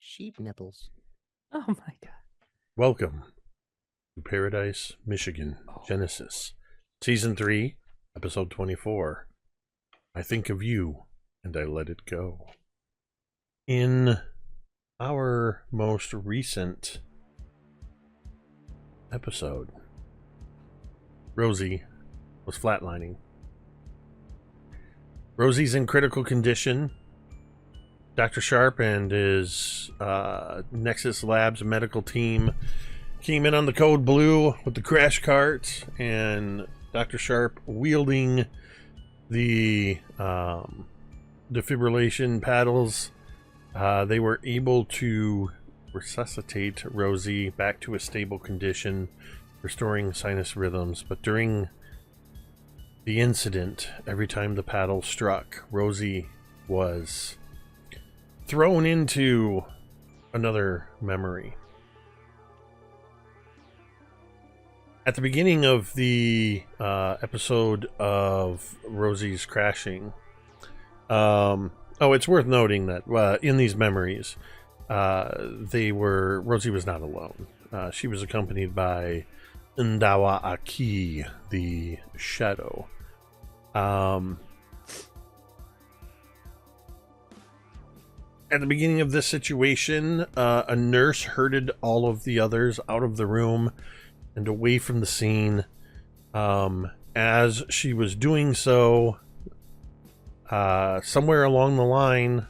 Sheep nipples. Oh my god. Welcome to Paradise, Michigan, Genesis, Season 3, Episode 24. I think of you, and I let it go. In our most recent episode, Rosie was flatlining. Rosie's in critical condition. Dr. Sharp and his Nexus Labs medical team came in on the code blue with the crash cart, and Dr. Sharp wielding the defibrillation paddles. They were able to resuscitate Rosie back to a stable condition, restoring sinus rhythms. But during the incident, every time the paddle struck, Rosie was thrown into another memory. At the beginning of the episode of Rosie's crashing, it's worth noting that in these memories, Rosie was not alone. She was accompanied by Ndawa Aki, the shadow. At the beginning of this situation, a nurse herded all of the others out of the room and away from the scene. As she was doing so, somewhere along the line,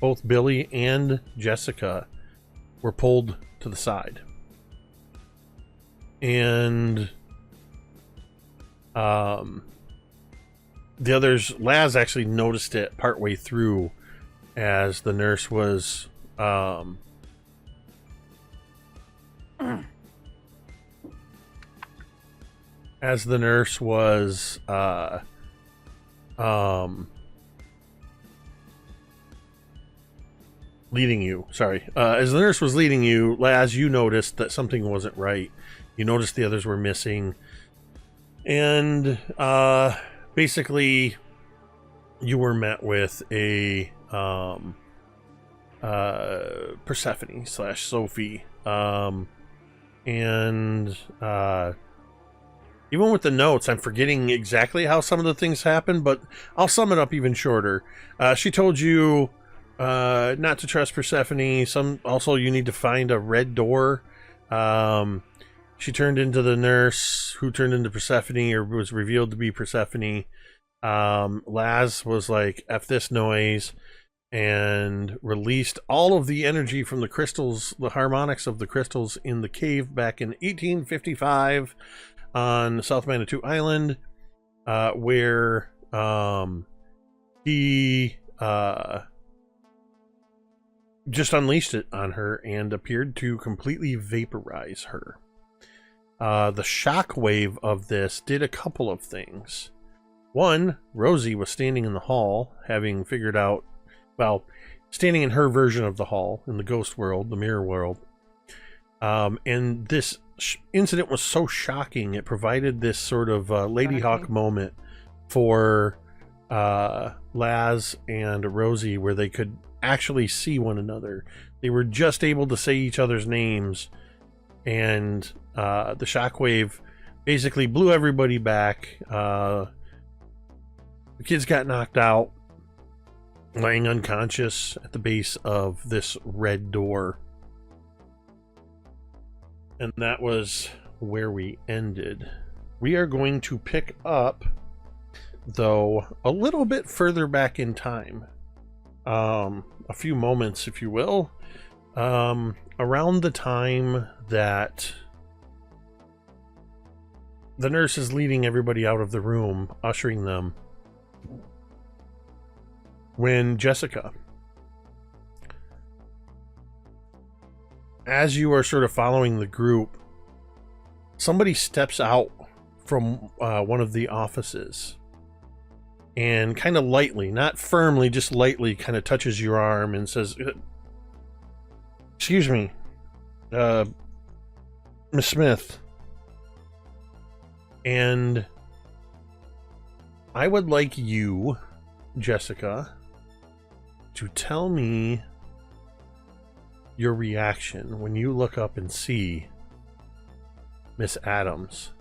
both Billy and Jessica were pulled to the side. And the others, Laz actually noticed it partway through, as the nurse was leading you. As the nurse was leading you, Laz, you noticed that something wasn't right. You noticed the others were missing, and basically you were met with a Persephone / Sophie, and even with the notes, I'm forgetting exactly how some of the things happened, but I'll sum it up even shorter. She told you not to trust Persephone. Also, you need to find a red door. She turned into the nurse, who turned into Persephone, or was revealed to be Persephone. Laz was like, F this noise, and released all of the energy from the crystals, the harmonics of the crystals in the cave back in 1855 on South Manitou Island, where he just unleashed it on her and appeared to completely vaporize her. The shockwave of this did a couple of things. One, Rosie was standing in the hall, having figured out, standing in her version of the hall, in the ghost world, the mirror world. And this incident was so shocking, it provided this sort of Lady Hawk moment for Laz and Rosie, where they could actually see one another. They were just able to say each other's names, and the shockwave basically blew everybody back. The kids got knocked out, laying unconscious at the base of this red door. And that was where we ended. We are going to pick up, though, a little bit further back in time. A few moments, if you will. Around the time that the nurse is leading everybody out of the room, ushering them, when Jessica, as you are sort of following the group, somebody steps out from one of the offices and kind of lightly, not firmly, just lightly kind of touches your arm and says, "Excuse me, Miss Smith, and I would like you, Jessica, to tell me your reaction when you look up and see Miss Adams.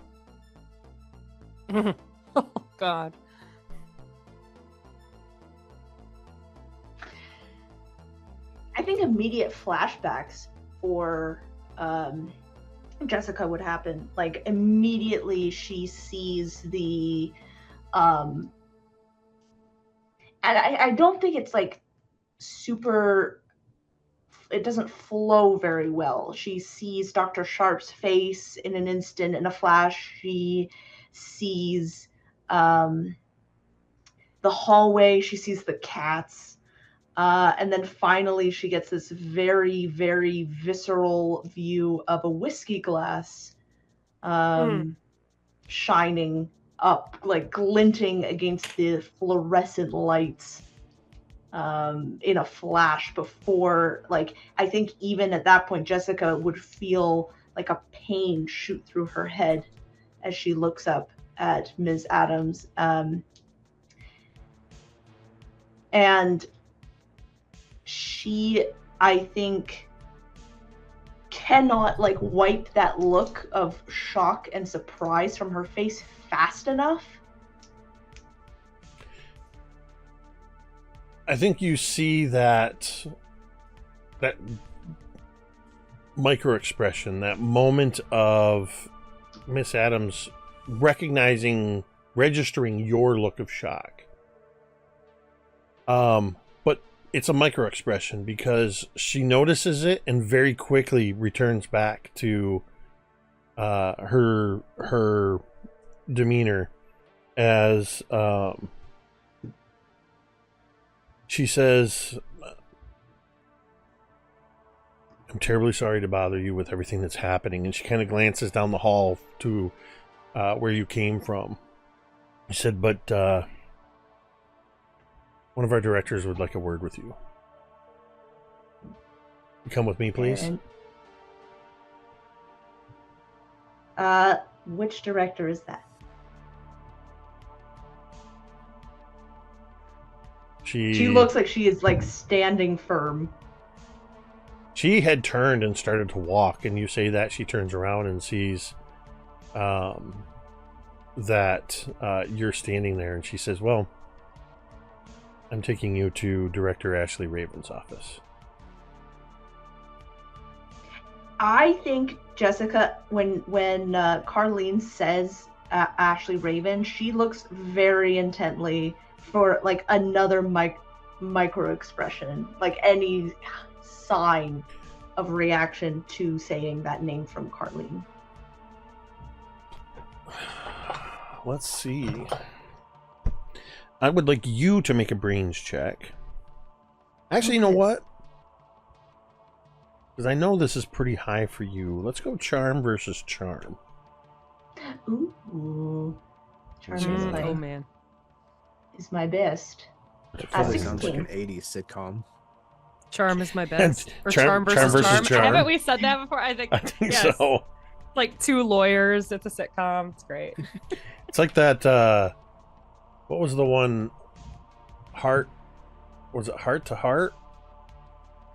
Oh, God. I think immediate flashbacks for Jessica would happen. Like, immediately she sees the... and I don't think it's, like, super... It doesn't flow very well. She sees Dr. Sharp's face in an instant, in a flash. She sees the hallway. She sees the cats. And then finally she gets this very, very visceral view of a whiskey glass shining up, like glinting against the fluorescent lights in a flash before, like, I think even at that point, Jessica would feel like a pain shoot through her head as she looks up at Ms. Adams. And she, I think, cannot, like, wipe that look of shock and surprise from her face fast enough. I think you see that micro expression, that moment of Miss Adams registering your look of shock. But it's a micro expression because she notices it and very quickly returns back to her demeanor as she says, "I'm terribly sorry to bother you with everything that's happening." And she kind of glances down the hall to where you came from. She said, "But one of our directors would like a word with you. You come with me, please." Which director is that? She looks like she is, like, standing firm. She had turned and started to walk, and you say that she turns around and sees that you're standing there, and she says, "Well, I'm taking you to Director Ashley Raven's office." I think Jessica, when Carlene says Ashley Raven, she looks very intently for, like, another micro expression, like any sign of reaction to saying that name from Carlene. Let's see. I would like you to make a brains check. Actually, okay. You know what? Because I know this is pretty high for you. Let's go charm versus charm. Ooh. Charm is my best. It probably sounds like an 80s sitcom. Charm is my best. Or charm versus charm. Haven't we said that before? I think yes. So. Like two lawyers. It's a sitcom. It's great. It's like that. What was the one? Was it Heart to Heart?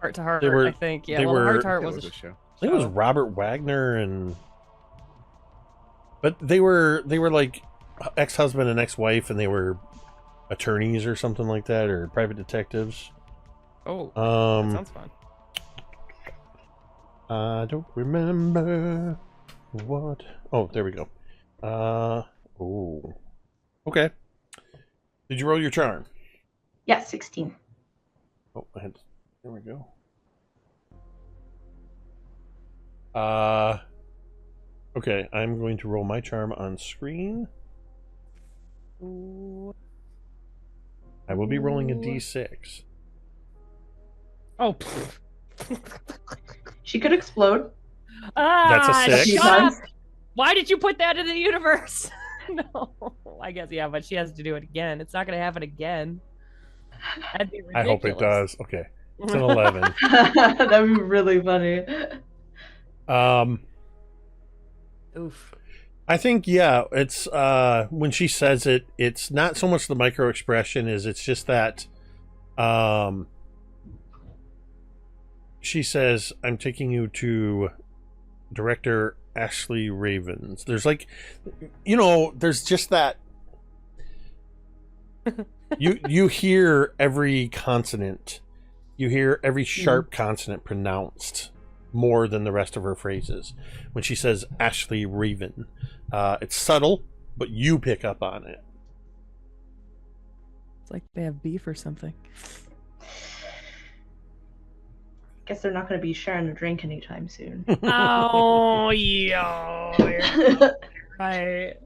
Heart to Heart. I think. Yeah. Heart to Heart was a show. I think it was Robert Wagner but they were like ex-husband and ex-wife, and they were attorneys or something like that, or private detectives. Oh, that sounds fun. I don't remember what. Oh, there we go. Oh, okay. Did you roll your charm? Yeah, 16. Oh, there we go. Okay, I'm going to roll my charm on screen. Ooh. I will be rolling a d6. Oh. She could explode. That's a 6. Shut up. Why did you put that in the universe? No. I guess, yeah, but she has to do it again. It's not going to happen again. That'd be ridiculous. I hope it does. Okay. It's an 11. That'd be really funny. Oof. I think, yeah, it's when she says it, it's not so much the micro expression, it's just that she says, I'm taking you to Director Ashley Ravens. There's like, there's just that. You hear every consonant. You hear every sharp consonant pronounced more than the rest of her phrases. When she says Ashley Raven, it's subtle, but you pick up on it. It's like they have beef or something. Guess they're not going to be sharing a drink anytime soon. Oh, yeah. Right.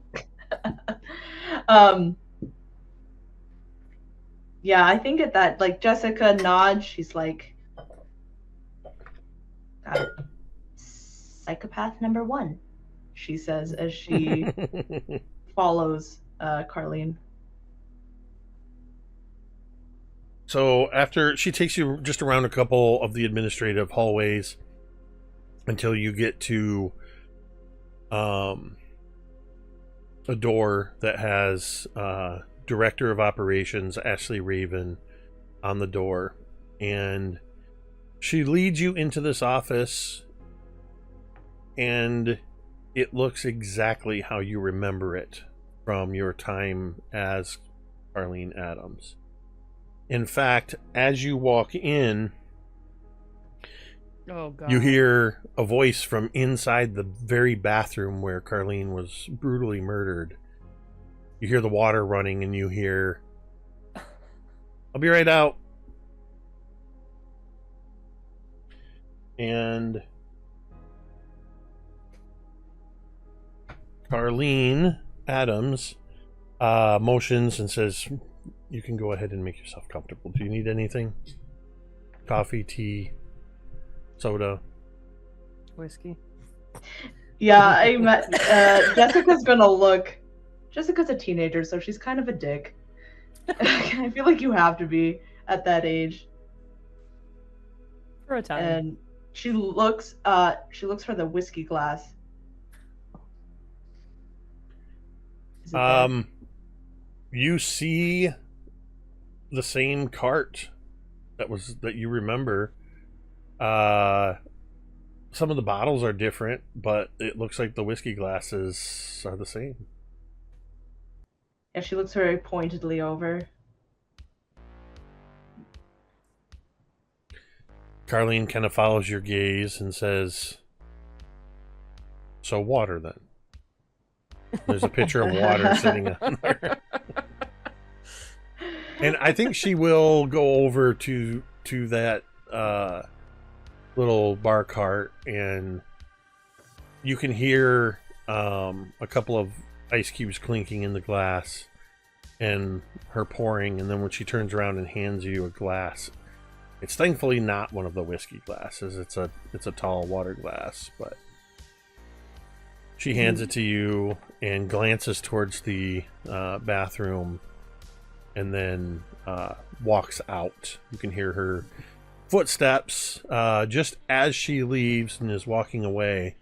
Yeah, I think at that, like, Jessica nods. She's like, got it. Psychopath number 1, she says as she follows Carlene. So after she takes you just around a couple of the administrative hallways until you get to a door that has Director of Operations Ashley Raven on the door, and she leads you into this office, and it looks exactly how you remember it from your time as Carlene Adams. In fact, as you walk in, Oh, God. you hear a voice from inside the very bathroom where Carlene was brutally murdered. You hear the water running, and you hear, I'll be right out. And Carlene Adams motions and says, you can go ahead and make yourself comfortable. Do you need anything? Coffee, tea, soda? Whiskey. Yeah, Jessica's gonna look. Jessica's a teenager, so she's kind of a dick. I feel like you have to be at that age. For a time. And she looks for the whiskey glass. Is it there? You see the same cart that you remember. Some of the bottles are different, but it looks like the whiskey glasses are the same. Yeah, she looks very pointedly over. Carlene kind of follows your gaze and says, so water then. There's a pitcher of water sitting on there. And I think she will go over to that little bar cart, and you can hear a couple of ice cubes clinking in the glass and her pouring, and then when she turns around and hands you a glass, it's thankfully not one of the whiskey glasses. It's a tall water glass, but she hands it to you and glances towards the bathroom and then walks out. You can hear her footsteps just as she leaves and is walking away.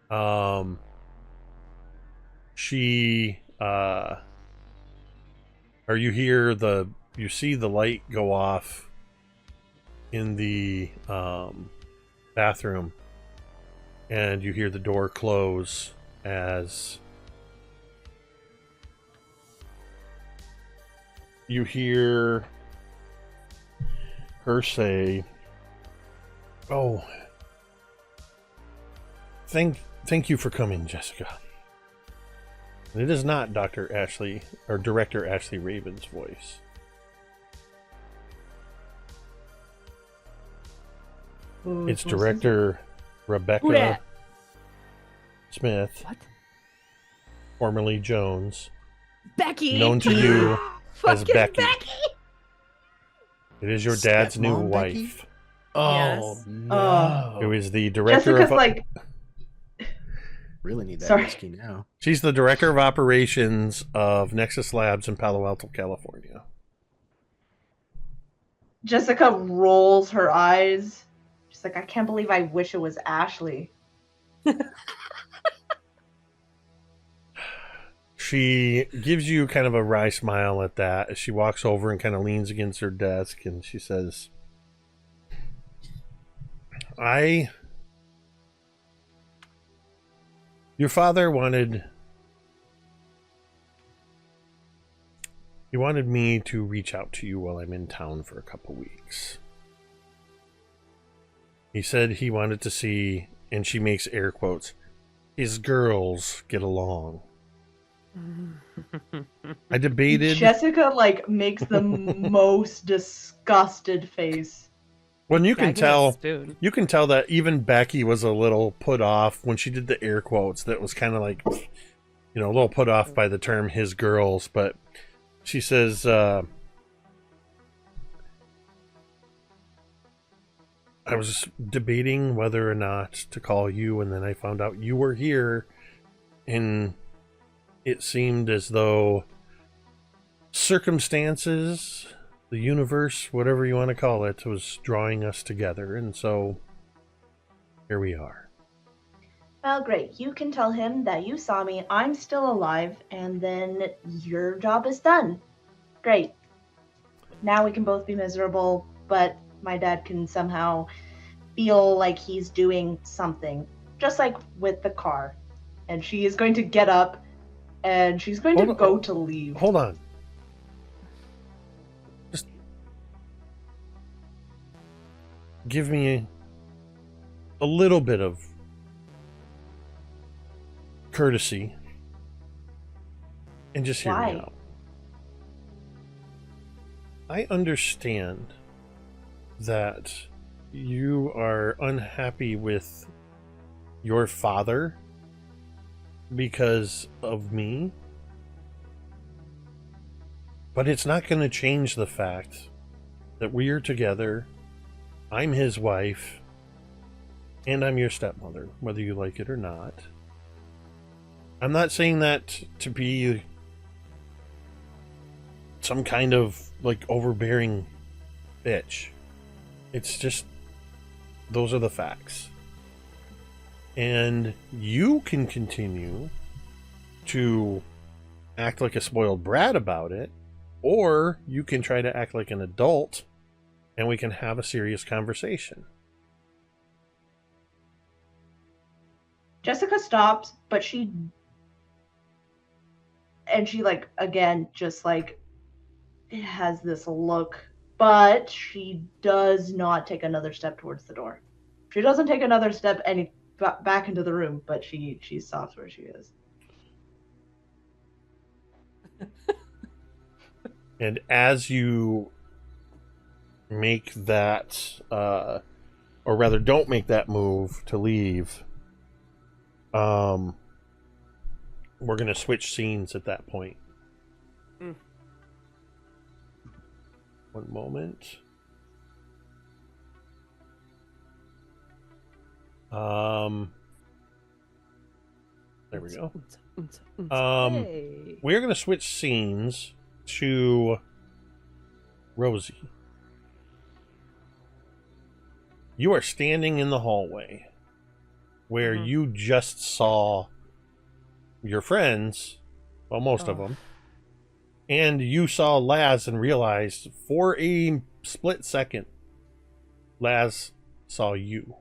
You see the light go off in the bathroom, and you hear the door close as you hear her say, oh, thank you for coming, Jessica. And it is not Dr. Ashley or Director Ashley Raven's voice. It's Director Rebecca Smith, formerly Jones, Becky, known to you as Becky. Becky. It is your dad's new Stepmom wife. Becky? Oh, Oh no! Who is the director Jessica's of like, Really need that Sorry. whiskey now. She's the director of operations of Nexus Labs in Palo Alto, California. Jessica rolls her eyes. She's like, I can't believe I wish it was Ashley. She gives you kind of a wry smile at that as she walks over and kind of leans against her desk, and she says, Your father wanted me to reach out to you while I'm in town for a couple weeks. He said he wanted to see, and she makes air quotes, his girls get along. I debated. Jessica like makes the most disgusted face. When you can tell, Spoon. you can tell that even Becky was a little put off when she did the air quotes. That was kind of like, a little put off by the term "his girls." But she says, "I was debating whether or not to call you, and then I found out you were here, and it seemed as though circumstances." The universe, whatever you want to call it, was drawing us together, and so here we are. Well, great. You can tell him that you saw me, I'm still alive, and then your job is done. Great. Now we can both be miserable, but my dad can somehow feel like he's doing something, just like with the car. And she is going to get up, and she's going to go to leave. Hold on. Give me a little bit of courtesy and just hear me out. I understand that you are unhappy with your father because of me, but it's not going to change the fact that we are together. I'm his wife, and I'm your stepmother, whether you like it or not. I'm not saying that to be some kind of, like, overbearing bitch. It's just, those are the facts. And you can continue to act like a spoiled brat about it, or you can try to act like an adult and we can have a serious conversation. Jessica stops, but she like, again, just like has this look, but she does not take another step towards the door. She doesn't take another step back into the room, but she stops where she is. And as you make that, or rather don't make that move to leave, we're going to switch scenes at that point. One moment. There we go. We're going to switch scenes to Rosie. You are standing in the hallway where you just saw your friends, well, most of them, and you saw Laz and realized for a split second, Laz saw you.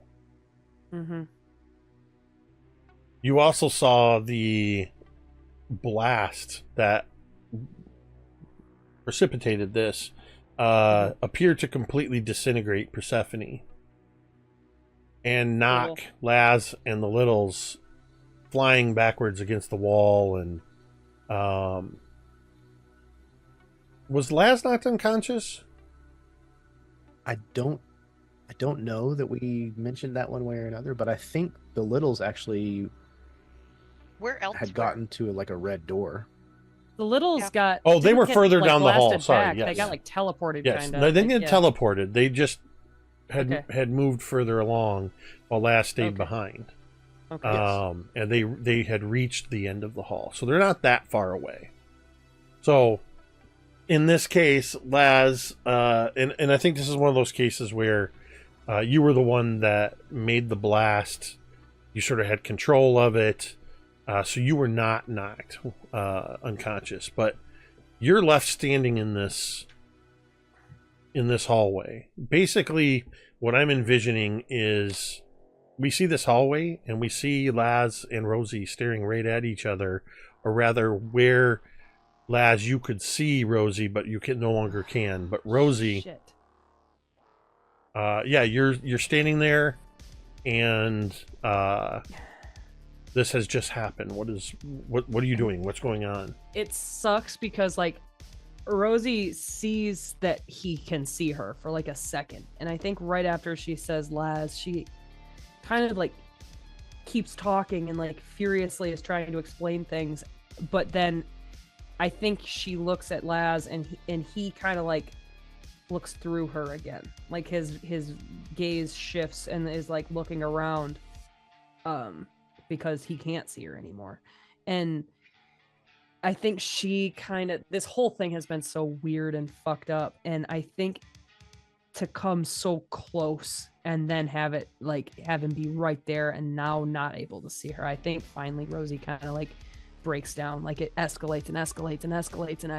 You also saw the blast that precipitated this appear to completely disintegrate Persephone and knock Laz and the littles flying backwards against the wall. And was Laz knocked unconscious? I don't know that we mentioned that one way or another, but I think the littles actually had gotten to like a red door. The littles got... Oh, they were further like, down the hall. blasted Sorry, back. yes. They got like teleported, Yes, kind of. no, they didn't get teleported. They just had moved further along while Laz stayed behind. And they had reached the end of the hall, so they're not that far away. So in this case, Laz, and I think this is one of those cases where you were the one that made the blast. You sort of had control of it, so you were not knocked unconscious, but you're left standing in this hallway. Basically, what I'm envisioning is we see this hallway and we see Laz and Rosie staring right at each other, or rather where Laz, you could see Rosie, but you can no longer can. But Rosie, Shit. Yeah, you're standing there, and this has just happened. What are you doing? What's going on? It sucks because like Rosie sees that he can see her for like a second, and I think right after she says Laz, she kind of like keeps talking and like furiously is trying to explain things, but then I think she looks at Laz and he kind of like looks through her again, like his gaze shifts and is like looking around because he can't see her anymore. And I think she kind of, this whole thing has been so weird and fucked up, and I think to come so close and then have it like have him be right there and now not able to see her, I think finally Rosie kind of like breaks down, like it escalates and escalates and escalates and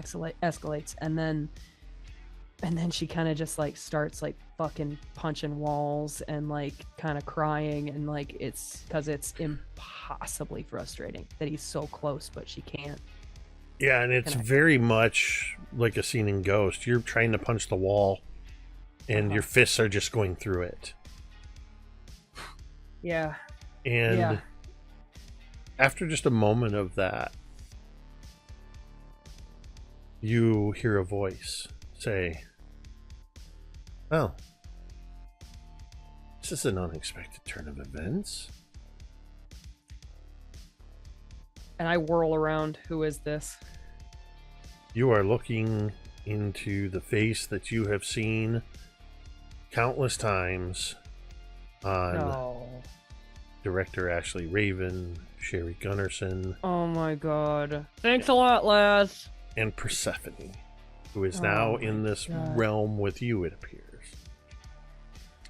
escalates, and then she kind of just like starts like fucking punching walls and like kind of crying, and like it's because it's impossibly frustrating that he's so close but she can't. Yeah, and it's very much like a scene in Ghost. You're trying to punch the wall and your fists are just going through it. Yeah. And after just a moment of that, you hear a voice say, "Oh, this is an unexpected turn of events." And I whirl around. Who is this? You are looking into the face that you have seen countless times on director Ashley Raven, Sherry Gunnarsson. Oh my god. Thanks a lot, Laz. And Persephone, who is now in this realm with you, it appears.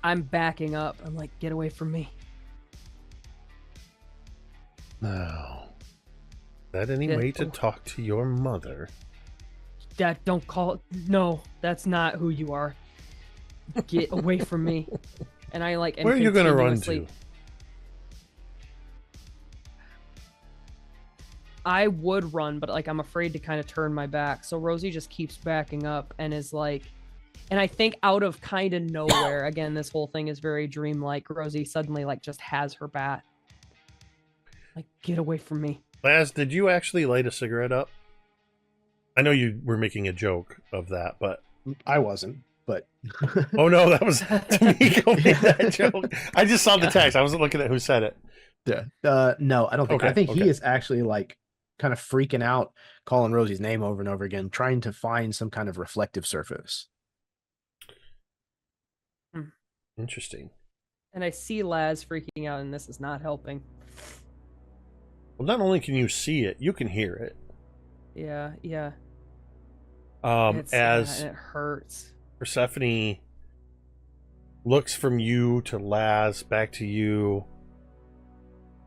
I'm backing up. I'm like, get away from me. Now, is that any way to talk to your mother? Dad, don't call it. No, that's not who you are. Get away from me. And I like. Where are you going to run to? I would run, but like I'm afraid to kind of turn my back. So Rosie just keeps backing up and is like, and I think out of kind of nowhere, again, this whole thing is very dreamlike. Rosie suddenly like just has her bat. Like, get away from me. Laz, did you actually light a cigarette up? I know you were making a joke of that, but I wasn't. But oh no, that was Tamiko made that joke. I just saw the text. I wasn't looking at who said it. Yeah. No, I don't think. Okay, I think he is actually like kind of freaking out, calling Rosie's name over and over again, trying to find some kind of reflective surface. Interesting. And I see Laz freaking out, and this is not helping. Well, not only can you see it, you can hear it. Yeah. As it hurts. Persephone looks from you to Laz, back to you,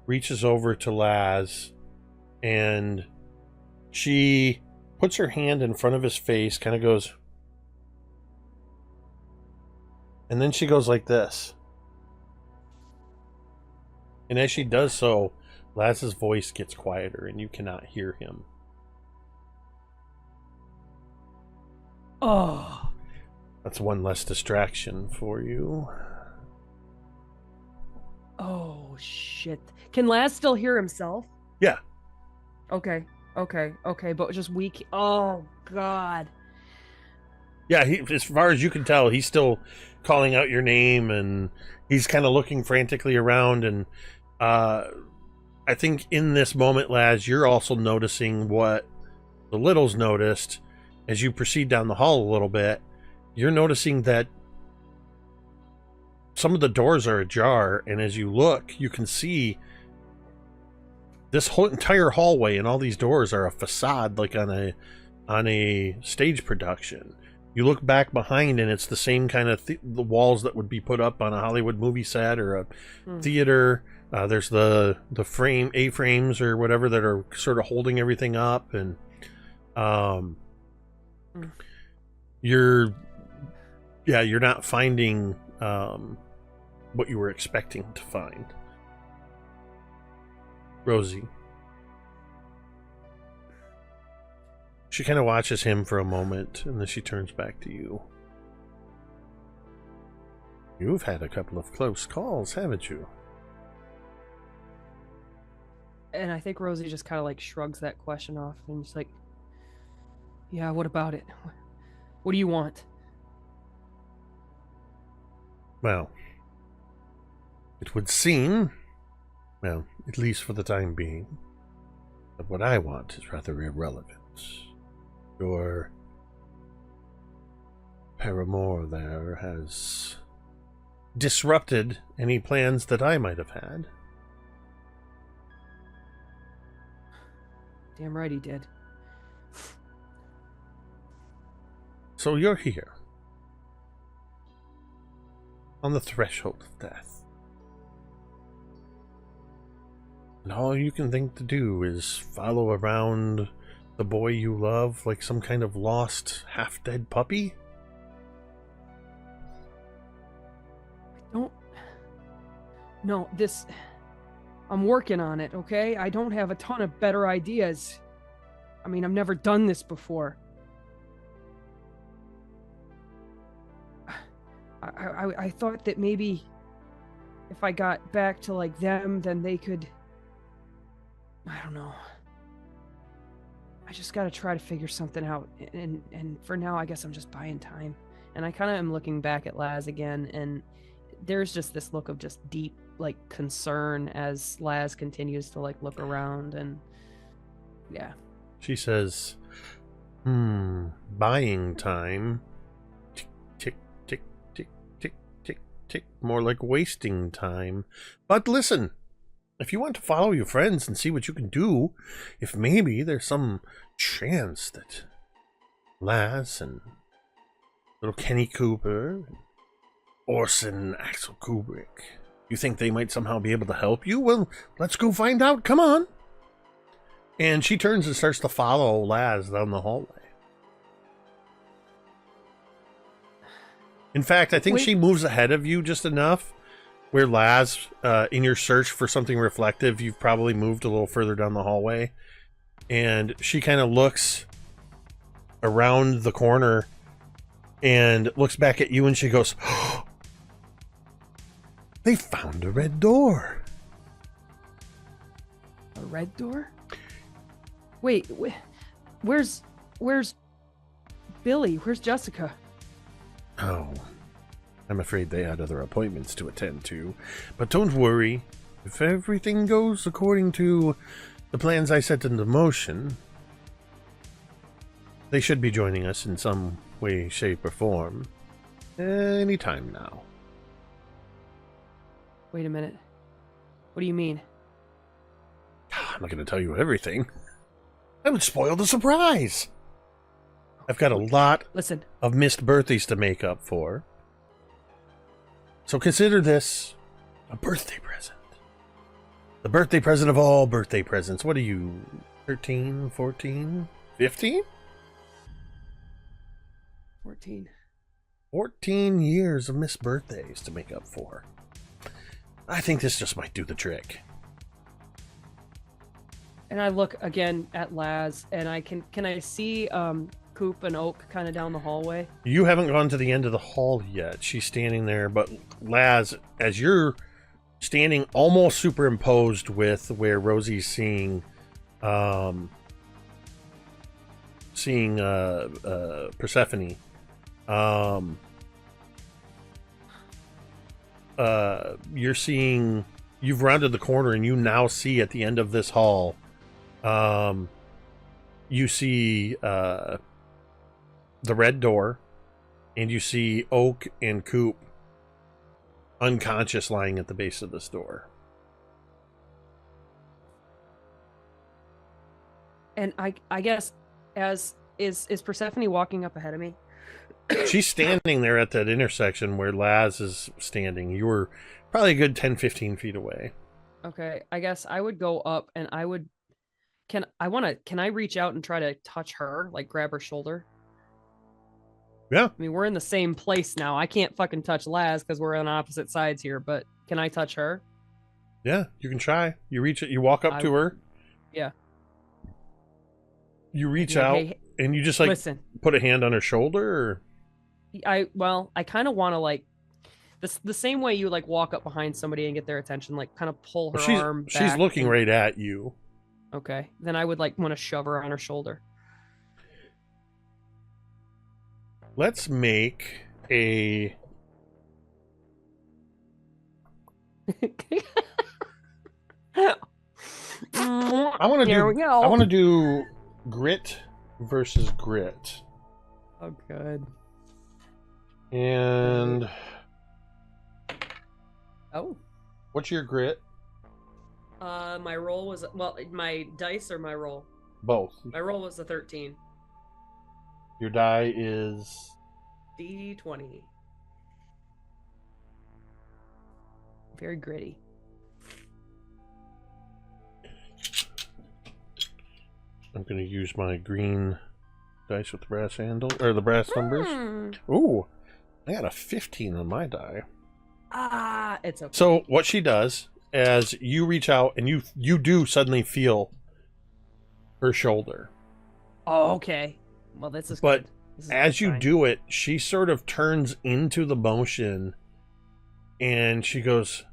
reaches over to Laz, and she puts her hand in front of his face, kind of goes, and then she goes like this. And as she does so, Laz's voice gets quieter and you cannot hear him. Oh. That's one less distraction for you. Oh, shit. Can Laz still hear himself? Yeah. Okay, but just weak. Oh, God. Yeah, as far as you can tell, he's still calling out your name, and he's kind of looking frantically around, and I think in this moment, Laz, you're also noticing what the Littles noticed as you proceed down the hall a little bit. You're noticing that some of the doors are ajar, and as you look, you can see this whole entire hallway and all these doors are a facade, like on a stage production. You look back behind, and it's the same kind of the walls that would be put up on a Hollywood movie set or a theater. There's the frame, A-frames or whatever that are sort of holding everything up, and you're not finding what you were expecting to find. Rosie. She kind of watches him for a moment, and then she turns back to you. You've had a couple of close calls, haven't you? And I think Rosie just kind of like shrugs that question off and just like, yeah, what about it? What do you want? Well, it would seem, well, at least for the time being, that what I want is rather irrelevant. Your paramour there has disrupted any plans that I might have had. Damn right he did. So you're here, on the threshold of death. And all you can think to do is follow around the boy you love like some kind of lost, half-dead puppy? No, this... I'm working on it, okay? I don't have a ton of better ideas. I mean, I've never done this before. I thought that maybe if I got back to, like, them, then they could... I don't know. I just gotta try to figure something out. And for now, I guess I'm just buying time. And I kind of am looking back at Laz again, and there's just this look of just deep, like, concern as Laz continues to, like, look around, and yeah. She says, buying time. Tick, tick, tick, tick, tick, tick, tick. More like wasting time. But listen, if you want to follow your friends and see what you can do, if maybe there's some chance that Laz and little Kenny Cooper, Orson Axel Kubrick, you think they might somehow be able to help you? Well, let's go find out. Come on. And she turns and starts to follow Laz down the hallway. In fact, I think she moves ahead of you just enough where Laz, in your search for something reflective, you've probably moved a little further down the hallway. And she kind of looks around the corner and looks back at you, and she goes, oh, they found a red door. A red door? Wait, where's Billy? Where's Jessica? Oh, I'm afraid they had other appointments to attend to. But don't worry. If everything goes according to the plans I set into motion, they should be joining us in some way, shape, or form anytime now. Wait a minute. What do you mean? I'm not going to tell you everything. I would spoil the surprise. I've got a lot of missed birthdays to make up for. So consider this a birthday present. The birthday present of all birthday presents. What are you, 13, 14, 15? 14. 14 years of missed birthdays to make up for. I think this just might do the trick. And I look again at Laz, and I can I see Coop and Oak kind of down the hallway? You haven't gone to the end of the hall yet. She's standing there, but Laz, as you're standing almost superimposed with where Rosie's seeing Persephone, you're seeing, you've rounded the corner and you now see at the end of this hall, you see the red door, and you see Oak and Coop unconscious lying at the base of this door. And I guess is Persephone walking up ahead of me? She's standing there at that intersection where Laz is standing. You were probably a good 10-15 feet away. Okay, I guess I would go up and I would can I reach out and try to touch her, like grab her shoulder? Yeah. I mean, we're in the same place now. I can't fucking touch Laz because we're on opposite sides here, but can I touch her? Yeah, you can try. You reach it. You walk up to her. Yeah. You reach out and you just like listen. Put a hand on her shoulder. Or... I kind of want to like the same way you like walk up behind somebody and get their attention, like kind of pull her arm back. She's looking right at you. Okay. Then I would like want to shove her on her shoulder. Let's make a... I want to do grit versus grit. Oh, good. And... Oh. What's your grit? My roll was... Well, my dice or my roll? Both. My roll was a 13. Your die is... D20. Very gritty. I'm going to use my green dice with the brass handle, or the brass numbers. Ooh, I got a 15 on my die. Ah, it's okay. So what she does, as you reach out, and you do suddenly feel her shoulder. Oh, okay. Well, this is But good. This is as you fine. do it, she sort of turns into the motion, and she goes,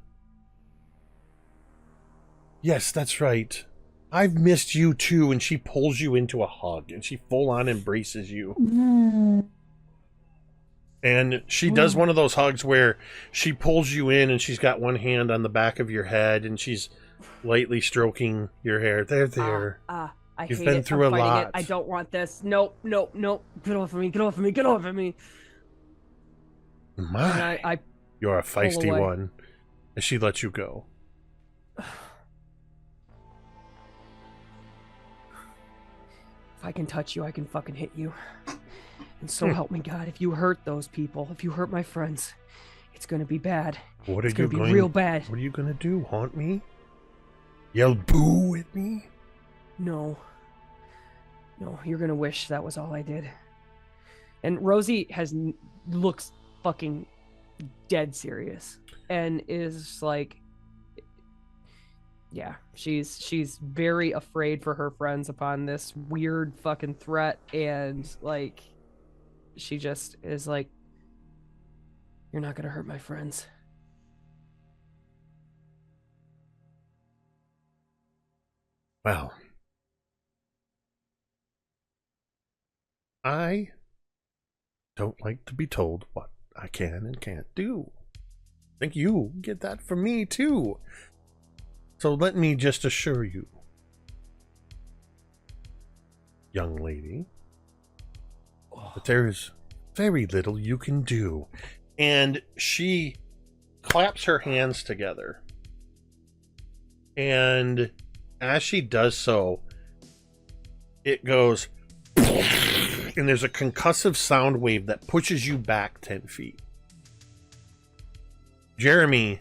"Yes, that's right. I've missed you too," and she pulls you into a hug, and she full on embraces you. And she does one of those hugs where she pulls you in, and she's got one hand on the back of your head, and she's lightly stroking your hair. There. You've been through a lot. I don't want this. Nope. Get off of me. Get off of me. Get off of me. My, I you're a feisty one. And she lets you go. If I can touch you, I can fucking hit you. And so help me God, if you hurt those people, if you hurt my friends, it's gonna be bad. It's gonna be real bad. What are you gonna do? Haunt me? Yell boo at me? No, you're gonna wish that was all I did. And Rosie looks fucking dead serious and is like, yeah, she's very afraid for her friends upon this weird fucking threat, and like she just is like, you're not gonna hurt my friends. Well, I don't like to be told what I can and can't do. I think you get that from me too. So let me just assure you, young lady, that there's very little you can do. And she claps her hands together. And as she does so, it goes, and there's a concussive sound wave that pushes you back 10 feet. Jeremy,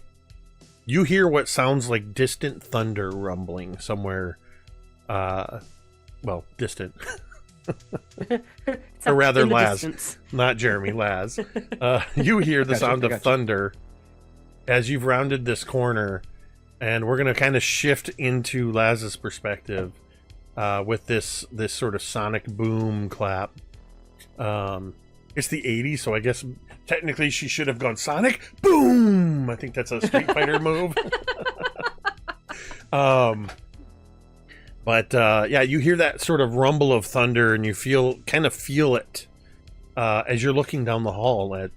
you hear what sounds like distant thunder rumbling somewhere, well, distant. Or rather, Laz. Not Jeremy, Laz. You hear the sound of thunder as you've rounded this corner, and we're going to kind of shift into Laz's perspective with this sort of sonic boom clap. It's the 80s, so I guess technically she should have gone sonic boom. I think that's a Street Fighter move. But yeah, you hear that sort of rumble of thunder, and you kind of feel it as you're looking down the hall at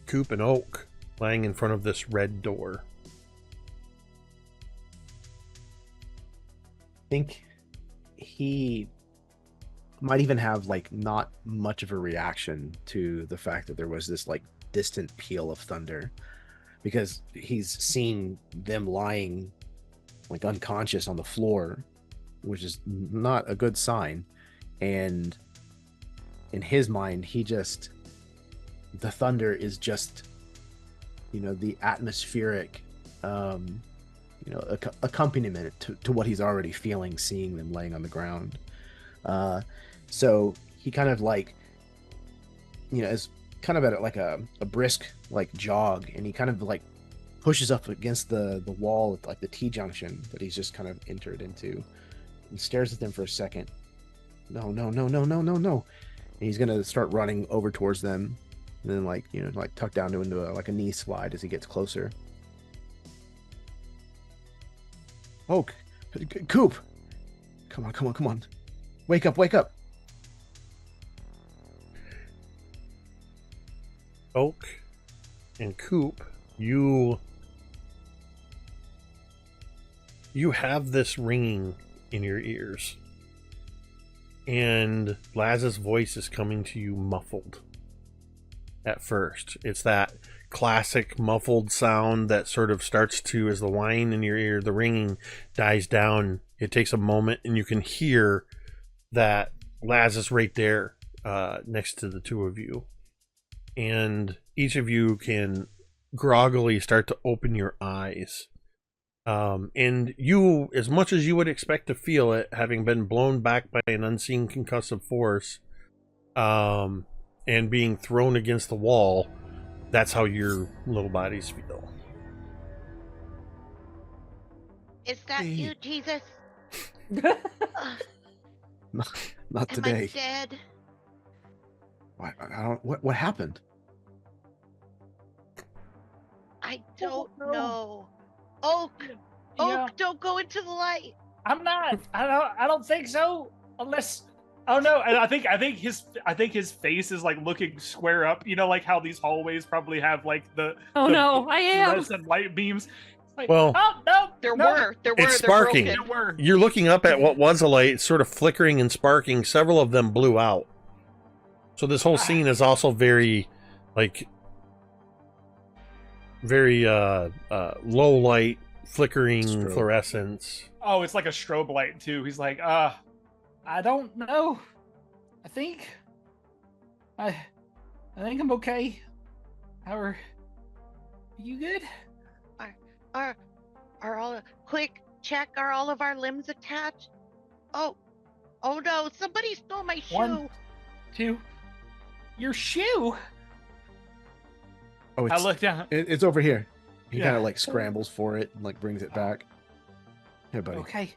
Coop and Oak lying in front of this red door. I think he might even have like not much of a reaction to the fact that there was this like distant peal of thunder, because he's seen them lying like unconscious on the floor, which is not a good sign. And in his mind, the thunder is just, the atmospheric accompaniment to what he's already feeling, seeing them laying on the ground. So he kind of like is kind of at like a brisk like jog, and he kind of like pushes up against the wall at like the T-junction that he's just kind of entered into, and stares at them for a second. No. And he's gonna start running over towards them, and then like tuck down into like a knee slide as he gets closer. Oh, Coop! Come on! Wake up! Oak and Coop, you have this ringing in your ears, and Laz's voice is coming to you muffled at first. It's that classic muffled sound that sort of starts to, as the whine in your ear, the ringing dies down. It takes a moment, and you can hear that Laz is right there next to the two of you. And each of you can groggily start to open your eyes. And you, as much as you would expect to feel it, having been blown back by an unseen concussive force, and being thrown against the wall, that's how your little bodies feel. Is that you, Jesus? Not today. Am I dead? What happened? I don't know. Oak, don't go into the light. I'm not. I don't think so. Unless, oh no. And I think his face is like looking square up. You know, like how these hallways probably have like the. Oh no, I am. Fluorescent light beams. Like, well, oh no, There no. were. It's sparking. They're There were. You're looking up at what was a light, it's sort of flickering and sparking. Several of them blew out. So this whole scene is also very, like, very low light, flickering Strobe. fluorescence. Oh, it's like a strobe light too. He's like, I don't know. I think I'm okay. How are you good? Are all quick check? Are all of our limbs attached? Oh no! Somebody stole my shoe. 1, 2. Your shoe. Oh, I look down. it's over here. He Yeah. kind of like scrambles for it and like brings it back. Here, buddy. Okay.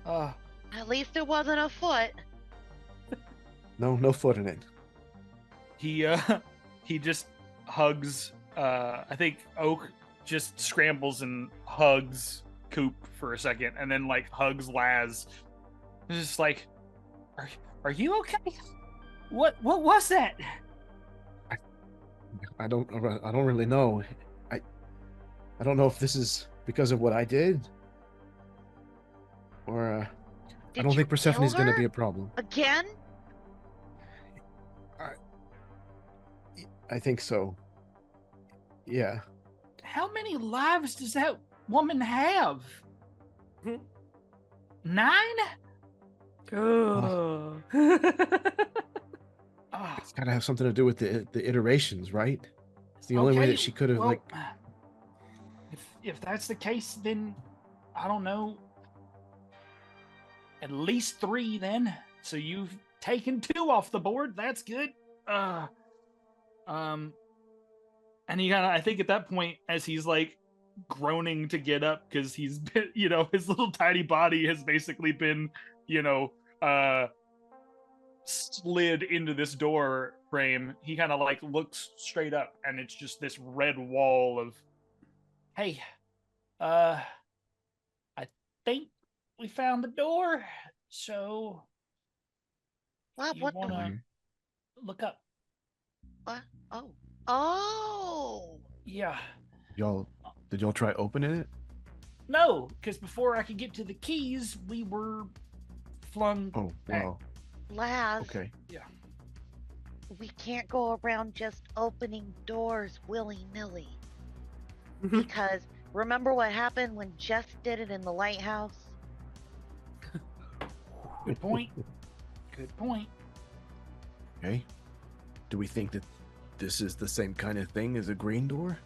At least it wasn't a foot. No foot in it. He just hugs. I think Oak just scrambles and hugs Coop for a second, and then like hugs Laz. It's just like, are you okay? What was that? I don't really know. I don't know if this is because of what I did, or I don't think Persephone's going to be a problem. Again? I think so. Yeah. How many lives does that woman have? 9? Oh. Oh, It's got to have something to do with the iterations, right? It's the only way that she could have like. If that's the case, then I don't know. At least 3 then. So you've taken 2 off the board. That's good. And he kind of, I think at that point, as he's like groaning to get up because he's been, his little tiny body has basically been, slid into this door frame. He kind of like looks straight up, and it's just this red wall of, hey, I think we found the door. So, What? you What? wanna look up? What? Oh! Yeah. Did y'all try opening it? No, because before I could get to the keys, we were flung. Oh, back. wow. Laz, Okay. we can't go around just opening doors willy-nilly. Because remember what happened when Jess did it in the lighthouse? Good point. Good point. Okay. Do we think that this is the same kind of thing as a green door?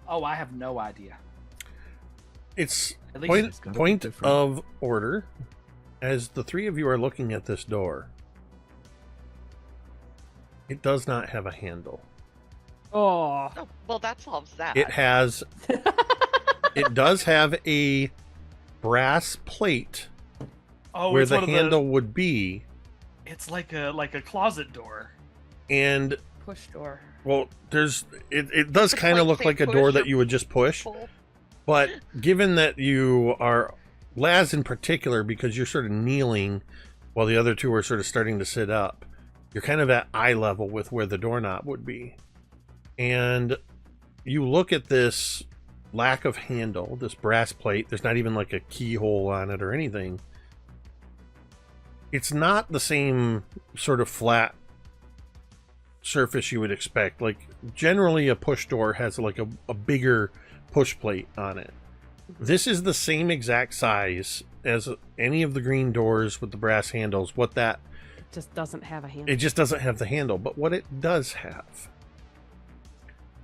Oh, I have no idea. It's At least point, it's gotta be point different. of order. As the 3 of you are looking at this door, It does not have a handle. Oh. Oh, well, that solves that. It has. It does have a brass plate where it's the one of handle would be, It's like a closet door. and Push door. well, it does kind of like look say like a push door or that you would just push. Pull. But given that you are, Laz in particular, because you're sort of kneeling while the other two are sort of starting to sit up, you're kind of at eye level with where the doorknob would be. And you look at this lack of handle, this brass plate. There's not even like a keyhole on it or anything. It's not the same sort of flat surface you would expect. Like, generally a push door has like a bigger push plate on it. This is the same exact size as any of the green doors with the brass handles. It just doesn't have a handle. It just doesn't have the handle. But what it does have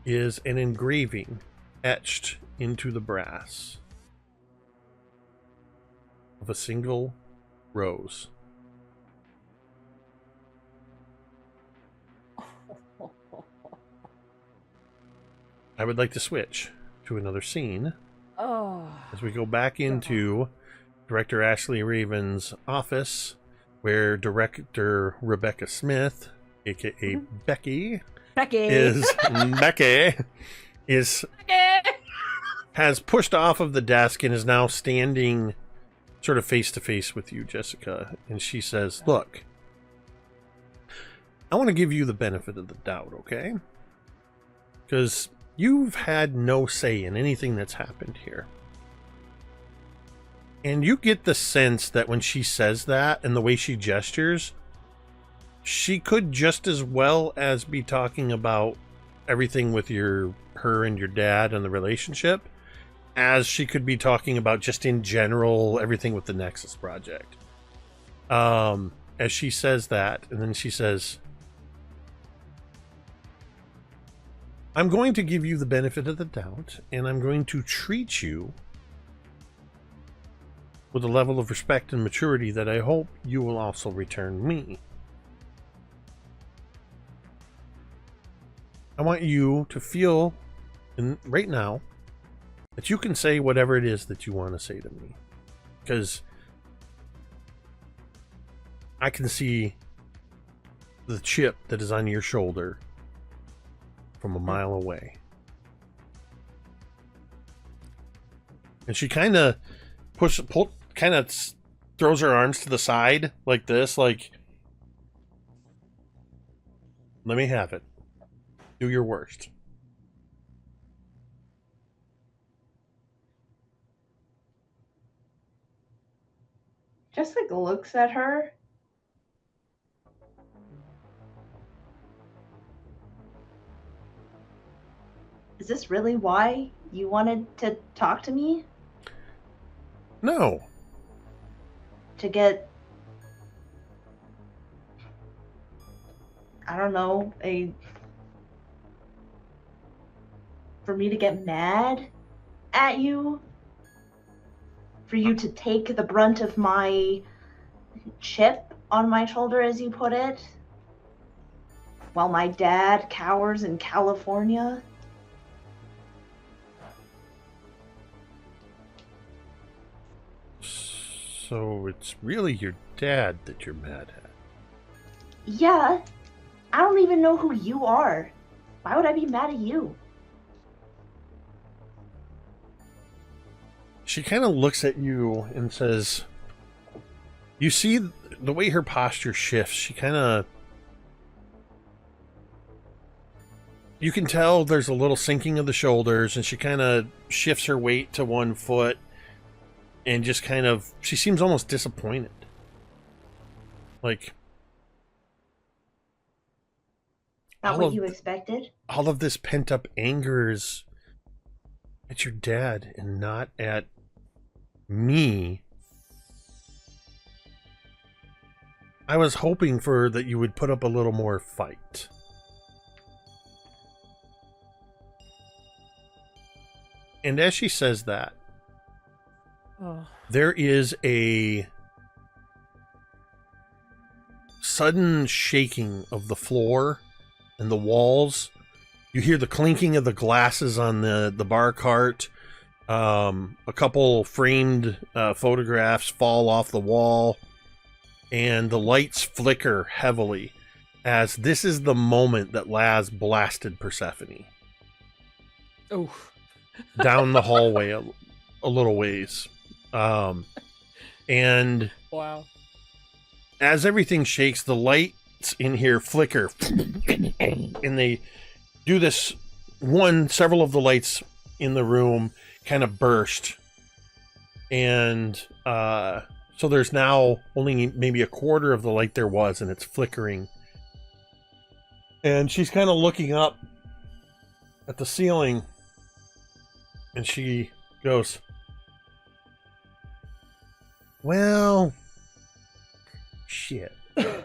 is an engraving etched into the brass of a single rose. I would like to switch to another scene Oh. as we go back into Director Ashley Raven's office, where Director Rebecca Smith, aka Becky, has pushed off of the desk and is now standing sort of face to face with you, Jessica. And she says, "Look, I want to give you the benefit of the doubt, okay? Because you've had no say in anything that's happened here. And you get the sense that when she says that and the way she gestures, she could just as well as be talking about everything with her and your dad and the relationship, as she could be talking about just in general everything with the Nexus project." As she says that, and then she says, "I'm going to give you the benefit of the doubt, and I'm going to treat you with a level of respect and maturity that I hope you will also return me. I want you to feel right now that you can say whatever it is that you want to say to me, because I can see the chip that is on your shoulder from a mile away." And she kind of throws her arms to the side like this, like, "Let me have it. Do your worst." Jessica looks at her. Is this really why you wanted to talk to me? No. To get, I don't know, for me to get mad at you? For you to take the brunt of my chip on my shoulder, as you put it, while my dad cowers in California? So it's really your dad that you're mad at? Yeah. I don't even know who you are. Why would I be mad at you? She kind of looks at you and says, you see the way her posture shifts, she kind of, you can tell there's a little sinking of the shoulders, and she kind of shifts her weight to one foot and just kind of, she seems almost disappointed. Like, Not what you expected? All of this pent up anger is at your dad and not at me. I was hoping for that you would put up a little more fight. And as she says that, there is a sudden shaking of the floor and the walls. You hear the clinking of the glasses on the bar cart. A couple framed photographs fall off the wall, and the lights flicker heavily as this is the moment that Laz blasted Persephone. Oh. Down the hallway a little ways. And wow. As everything shakes, the lights in here flicker. And they do this several of the lights in the room kind of burst. And so there's now only maybe a quarter of the light there was, and it's flickering. And she's kind of looking up at the ceiling, and she goes, well, shit. I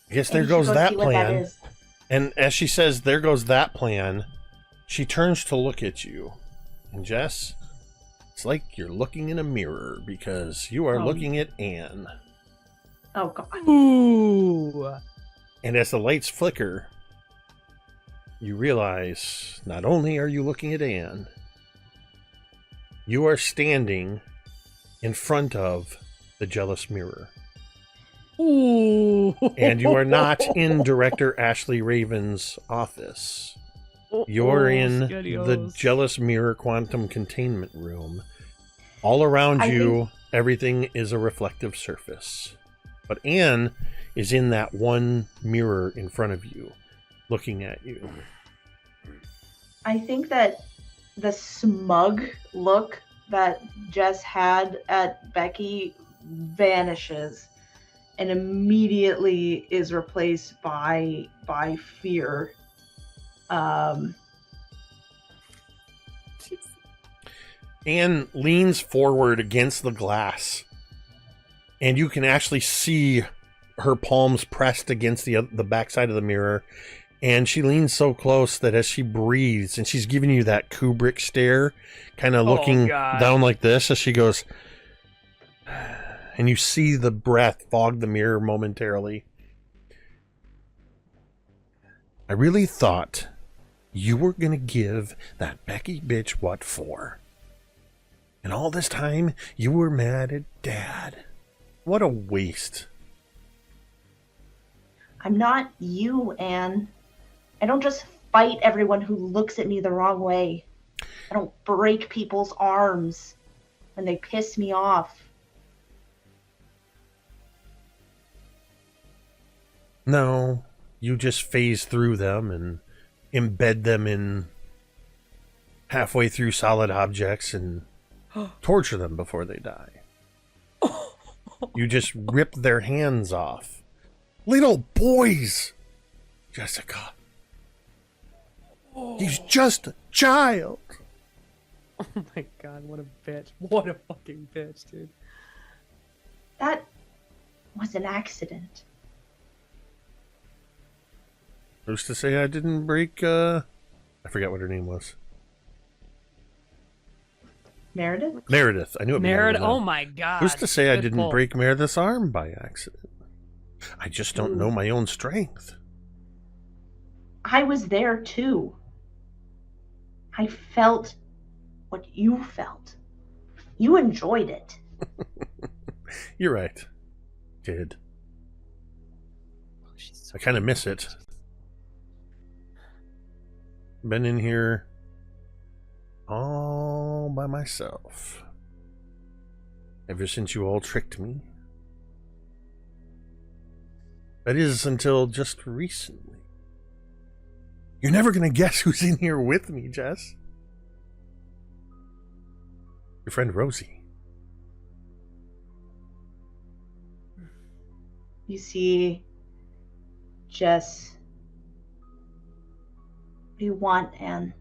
guess there goes that plan. And as she says, there goes that plan, she turns to look at you. And Jess, it's like you're looking in a mirror because you are looking at Anne. Oh, God. Ooh. And as the lights flicker, you realize not only are you looking at Anne, you are standing in front of the jealous mirror. Ooh. And you are not in Director Ashley Raven's office. You're in the jealous mirror quantum containment room. All around you, everything is a reflective surface. But Anne is in that one mirror in front of you, looking at you. I think that the smug look that Jess had at Becky vanishes and immediately is replaced by fear. Anne leans forward against the glass, and you can actually see her palms pressed against the backside of the mirror. And she leans so close that as she breathes, and she's giving you that Kubrick stare, kind of looking down like this as she goes, and you see the breath fog the mirror momentarily. I really thought you were going to give that Becky bitch what for. And all this time, you were mad at Dad. What a waste. I'm not you, Anne. I don't just fight everyone who looks at me the wrong way. I don't break people's arms when they piss me off. No, you just phase through them and embed them in halfway through solid objects and torture them before they die. You just rip their hands off. Little boys, Jessica. He's just a child. Oh my God, what a bitch. What a fucking bitch, dude. That was an accident. Who's to say I didn't break, I forget what her name was. Meredith? Meredith. I knew it. Meredith. Oh my God. Who's to say I didn't pull. break Meredith's arm by accident? I just don't know my own strength. I was there too. I felt what you felt. You enjoyed it. You're right. Did. I kind of miss it. Been in here all by myself ever since you all tricked me. That is until just recently. You're never gonna guess who's in here with me, Jess. Your friend Rosie. You see, Jess, what do you want, Anne?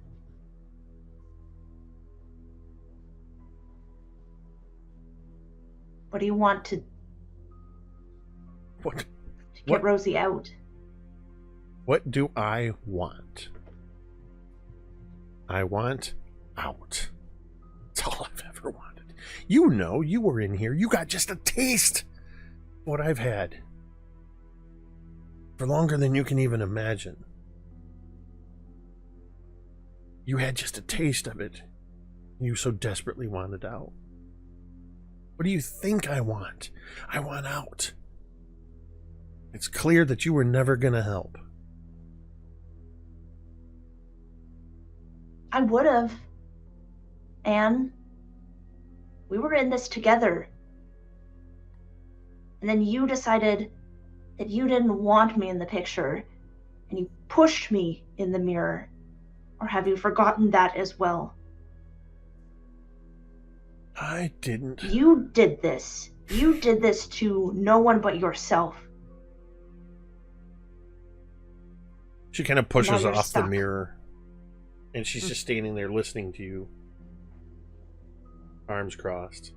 What do you want to What? get Rosie out? What do I want? I want out. That's all I've ever wanted. You know, you were in here. You got just a taste of what I've had for longer than you can even imagine. You had just a taste of it. You so desperately wanted out. What do you think I want? I want out. It's clear that you were never going to help. I would have. Anne, we were in this together. And then you decided that you didn't want me in the picture, and you pushed me in the mirror. Or have you forgotten that as well? I didn't. You did this. You did this to no one but yourself. She kind of pushes Now you're off the stuck. mirror, and she's just standing there listening to you, arms crossed.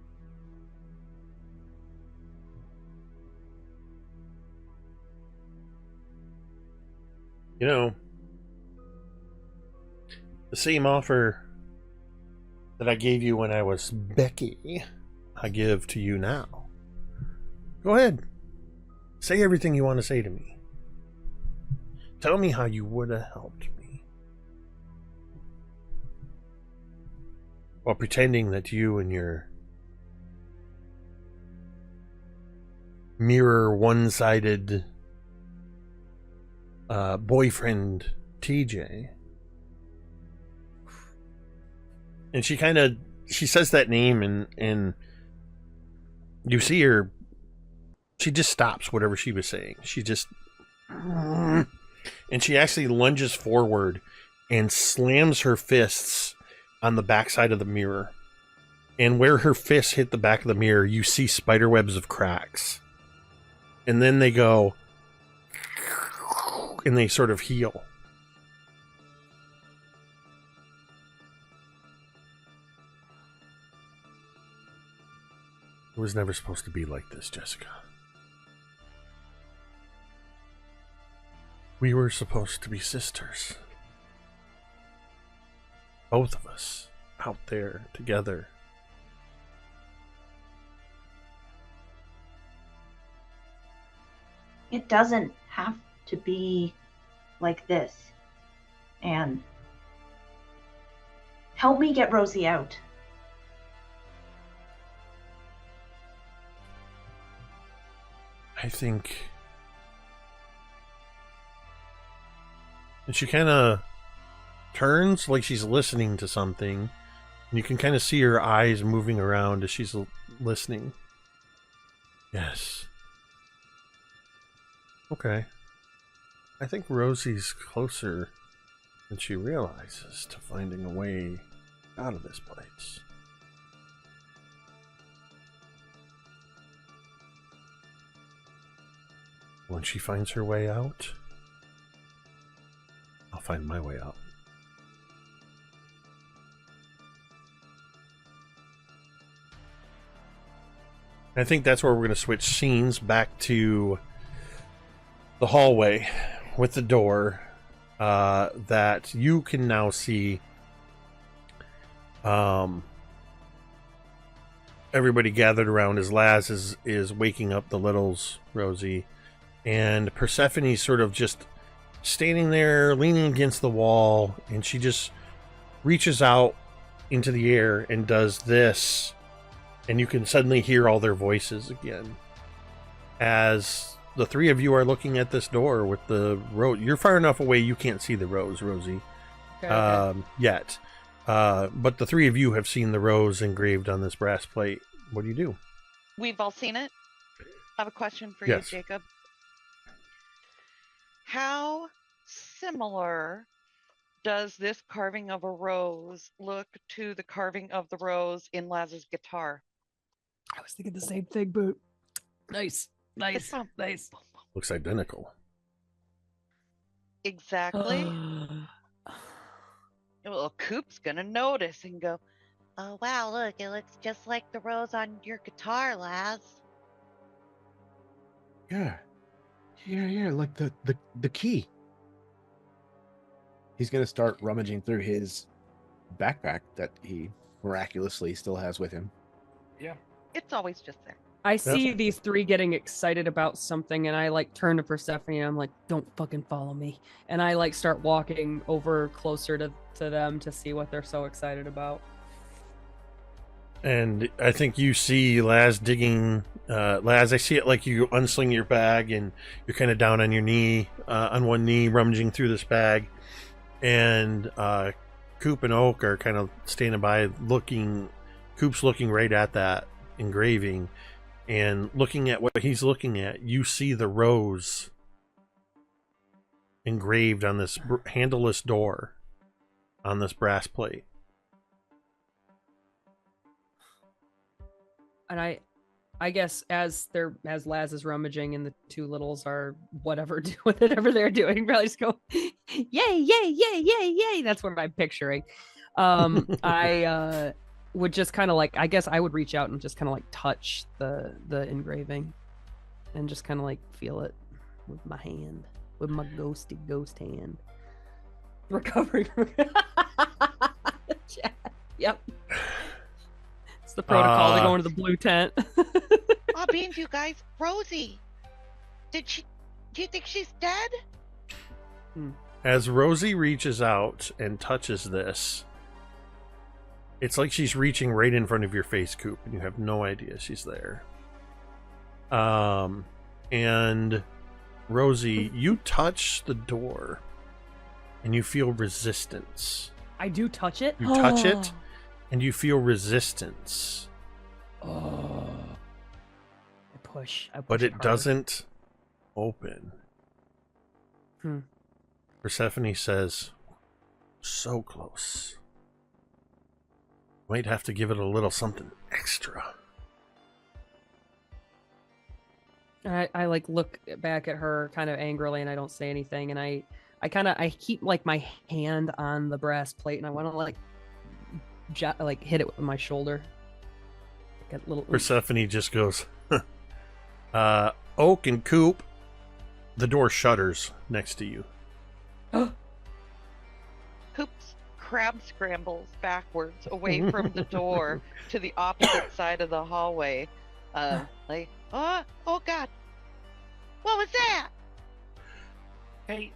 You know, the same offer that I gave you when I was Becky, I give to you now. Go ahead. Say everything you want to say to me. Tell me how you would have helped me. While pretending that you and your mirror one-sided boyfriend TJ. And she says that name and you see her, she just stops whatever she was saying. She just, and she actually lunges forward and slams her fists on the backside of the mirror. And where her fists hit the back of the mirror, you see spider webs of cracks. And then they go, and they sort of heal. It was never supposed to be like this, Jessica. We were supposed to be sisters. Both of us out there together. It doesn't have to be like this. And help me get Rosie out. I think... And she kind of turns like she's listening to something. And you can kind of see her eyes moving around as she's listening. Yes. Okay. I think Rosie's closer than she realizes to finding a way out of this place. When she finds her way out, I'll find my way out. I think that's where we're going to switch scenes back to the hallway with the door that you can now see everybody gathered around as Laz is waking up the littles, Rosie, and Persephone's sort of just standing there leaning against the wall, and she just reaches out into the air and does this, and you can suddenly hear all their voices again as the three of you are looking at this door with the rose. You're far enough away you can't see the rose, Rosie, yet. But the three of you have seen the rose engraved on this brass plate. What do you do? We've all seen it. I have a question for Yes. you, Jacob. How similar does this carving of a rose look to the carving of the rose in Laz's guitar? I was thinking the same thing, Boot. Nice. Nice. Nice. Looks identical. Exactly. Well, Coop's gonna notice and go, "Oh wow, look, it looks just like the rose on your guitar, Laz." Yeah, like the key. He's gonna start rummaging through his backpack that he miraculously still has with him. Yeah. It's always just there. I see these three getting excited about something, and I like turn to Persephone and I'm like, don't fucking follow me. And I like start walking over closer to them to see what they're so excited about. And I think you see Laz digging. Laz, I see it like you unsling your bag and you're kind of down on your knee, on one knee, rummaging through this bag. And Coop and Oak are kind of standing by looking. Coop's looking right at that engraving. And looking at what he's looking at, you see the rose engraved on this handleless door on this brass plate. And I guess as Laz is rummaging and the two littles are whatever whatever they're doing, probably just go, yay, yay, yay, yay, yay. That's what I'm picturing. I would just kind of like, I guess I would reach out and just kind of like touch the engraving and just kind of like feel it with my hand, with my ghosty ghost hand. Recovering. Yep. It's the protocol to go into the blue tent. Oh, beans, you guys. Rosie. Do you think she's dead? As Rosie reaches out and touches this, it's like she's reaching right in front of your face, Coop, and you have no idea she's there. And Rosie, you touch the door, and you feel resistance. I do touch it? You touch it, and you feel resistance. Oh. I push but it harder. doesn't open. Hmm. Persephone says, so close. Might have to give it a little something extra. I like look back at her kind of angrily and I don't say anything, and I keep like my hand on the brass plate and I want to like hit it with my shoulder. Like a little Persephone just goes, Oak and Coop, the door shutters next to you. Coop's crab scrambles backwards away from the door to the opposite side of the hallway. Like, oh God, what was that? Hey,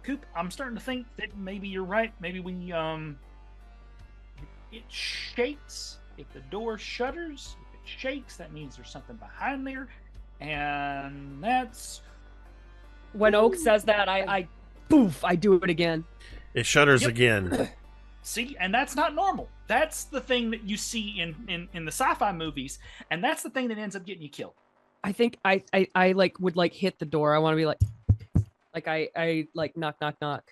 Coop, I'm starting to think that maybe you're right. Maybe we, it shakes. If the door shutters, if it shakes, that means there's something behind there. And that's... When Oak says that, I do it again. It shutters again. See, and that's not normal. That's the thing that you see in the sci-fi movies, and that's the thing that ends up getting you killed. I think I like would like hit the door. I want to be like I like knock knock knock.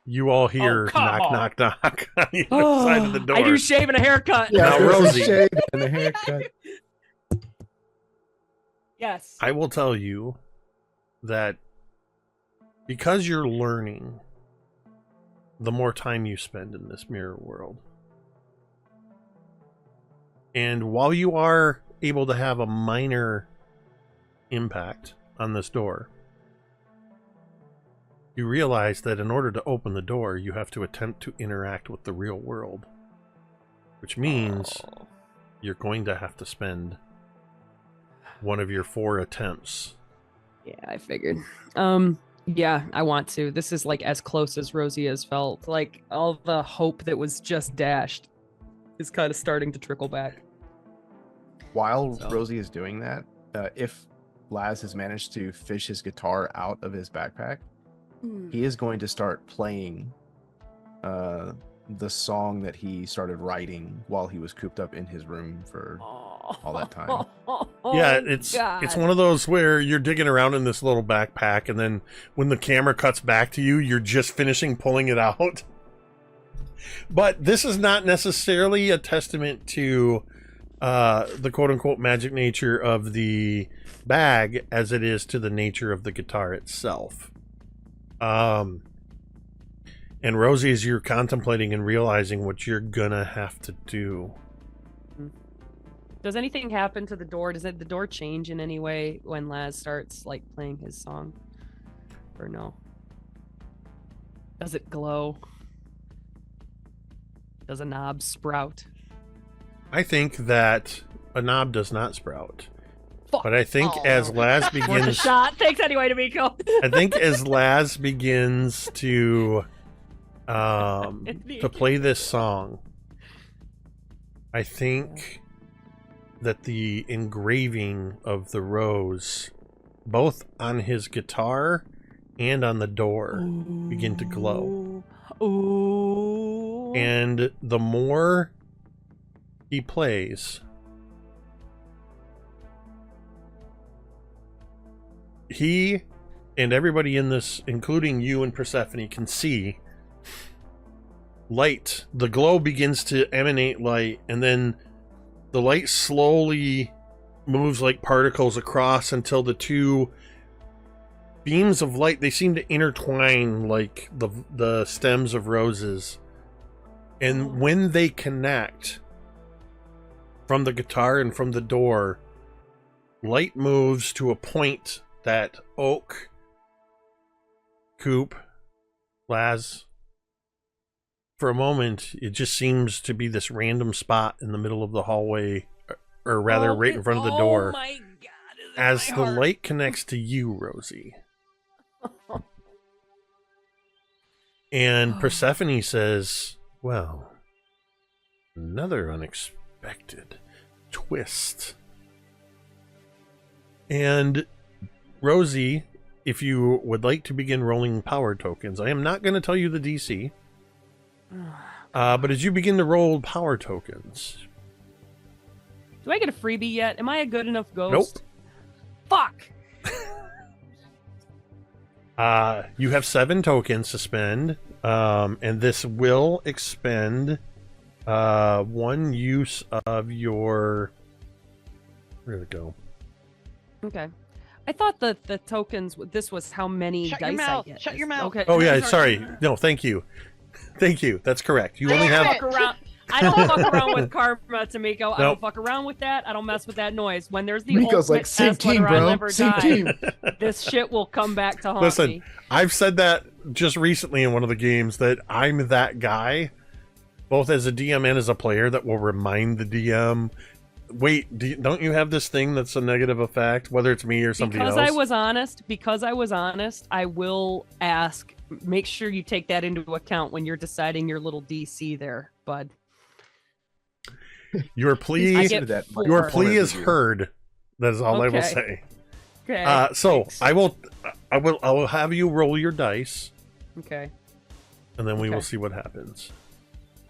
You all hear knock knock knock on the other side of the door. I do shave and a haircut. Yeah, Now, Rosie. shave and a haircut. Yes. I will tell you that because you're learning, the more time you spend in this mirror world. And while you are able to have a minor impact on this door, you realize that in order to open the door, you have to attempt to interact with the real world. Which means you're going to have to spend one of your 4 attempts. Yeah, I figured. Yeah, I want to. This is like as close as Rosie has felt. Like all the hope that was just dashed is kind of starting to trickle back. While Rosie is doing that, if Laz has managed to fish his guitar out of his backpack, he is going to start playing the song that he started writing while he was cooped up in his room for all that time. Yeah, it's one of those where you're digging around in this little backpack, and then when the camera cuts back to you, you're just finishing pulling it out. But this is not necessarily a testament to the quote-unquote magic nature of the bag as it is to the nature of the guitar itself. And Rosie, as you're contemplating and realizing what you're gonna have to do. Does anything happen to the door? Does the door change in any way when Laz starts like playing his song? Or no? Does it glow? Does a knob sprout? I think that a knob does not sprout. Fuck. But I think Oh. as Laz Worth a begins, shot. Thanks anyway, D'Amico. I think as Laz begins to play this song, I think that the engraving of the rose, both on his guitar and on the door, begin to glow. Ooh. And the more he plays, he and everybody in this, including you and Persephone, can see light. The glow begins to emanate light, and then the light slowly moves like particles across until the two beams of light, they seem to intertwine like the stems of roses. And when they connect from the guitar and from the door, light moves to a point that Oak, Coop, Laz, for a moment, it just seems to be this random spot in the middle of the hallway, or rather right in front of the door. Oh my God. As the light connects to you, Rosie. And Persephone says, well, another unexpected twist. And Rosie, if you would like to begin rolling power tokens, I am not going to tell you the DC. But as you begin to roll power tokens... Do I get a freebie yet? Am I a good enough ghost? Nope. Fuck! You have 7 tokens to spend, and this will expend 1 use of your... Where did it go? Okay. I thought that the tokens, this was how many Shut dice your mouth. I get. Shut your mouth. Okay. Oh yeah, sorry. No, thank you. Thank you. That's correct. You only I don't have... fuck around. I don't fuck around with karma, Tamiko. I Nope. don't fuck around with that. I don't mess with that noise. When there's the Miko's ultimate like, same test, team, whether I bro. live or Same die, team. this shit will come back to haunt Listen, me. I've said that just recently in one of the games, that I'm that guy, both as a DM and as a player, that will remind the DM, wait, don't you have this thing that's a negative effect, whether it's me or somebody Because else? I was honest, I will ask, make sure you take that into account when you're deciding your little DC there, bud. Your plea, I get that, 4. your plea is Review. heard. That is all I will Okay. say. Okay. So thanks. I will have you roll your dice, Okay. and then we will Okay. see what happens.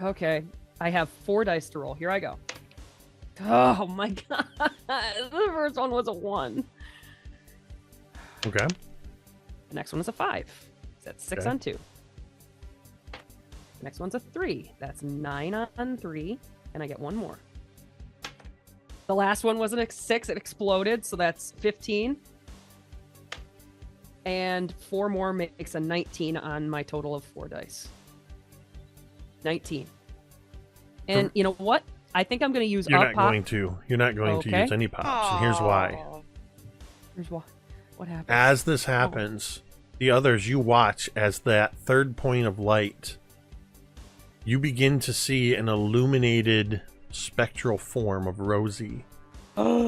Okay. I have 4 dice to roll. Here I go. Oh my god. The first one was a 1. Okay. The next one is a 5. That's 6 Okay. on 2. The next one's a 3. That's 9 on 3. And I get 1 more. The last one was a 6. It exploded, so that's 15. And 4 more makes a 19 on my total of 4 dice. 19. And you know what? I think I'm going to use You're up not pop. going to. You're not going to Okay. use any pops, and here's why. Aw. Here's what happened. As this happens, the others, you watch as that third point of light, you begin to see an illuminated spectral form of Rosie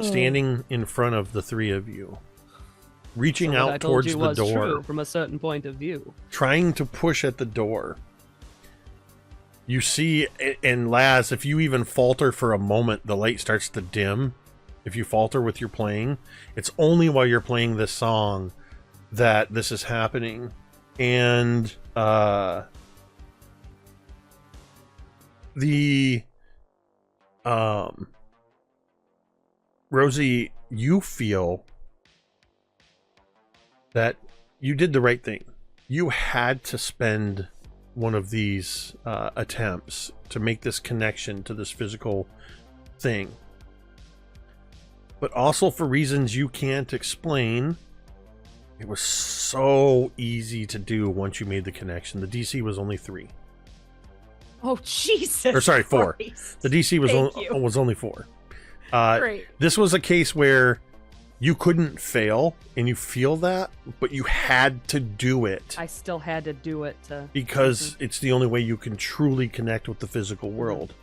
standing in front of the 3 of you, reaching So what I out told towards you the was door, true from a certain point of view. trying to push at the door. You see, and Laz, if you even falter for a moment, the light starts to dim. If you falter with your playing, it's only while you're playing this song that this is happening. And Rosie, you feel that you did the right thing. You had to spend one of these attempts to make this connection to this physical thing. But also for reasons you can't explain, it was so easy to do once you made the connection. The DC was only 3. Oh Jesus! Or sorry, 4. Christ. The DC was Thank you. was only 4. Great. This was a case where you couldn't fail, and you feel that, but you had to do it I still had to do it to. because it's the only way you can truly connect with the physical world.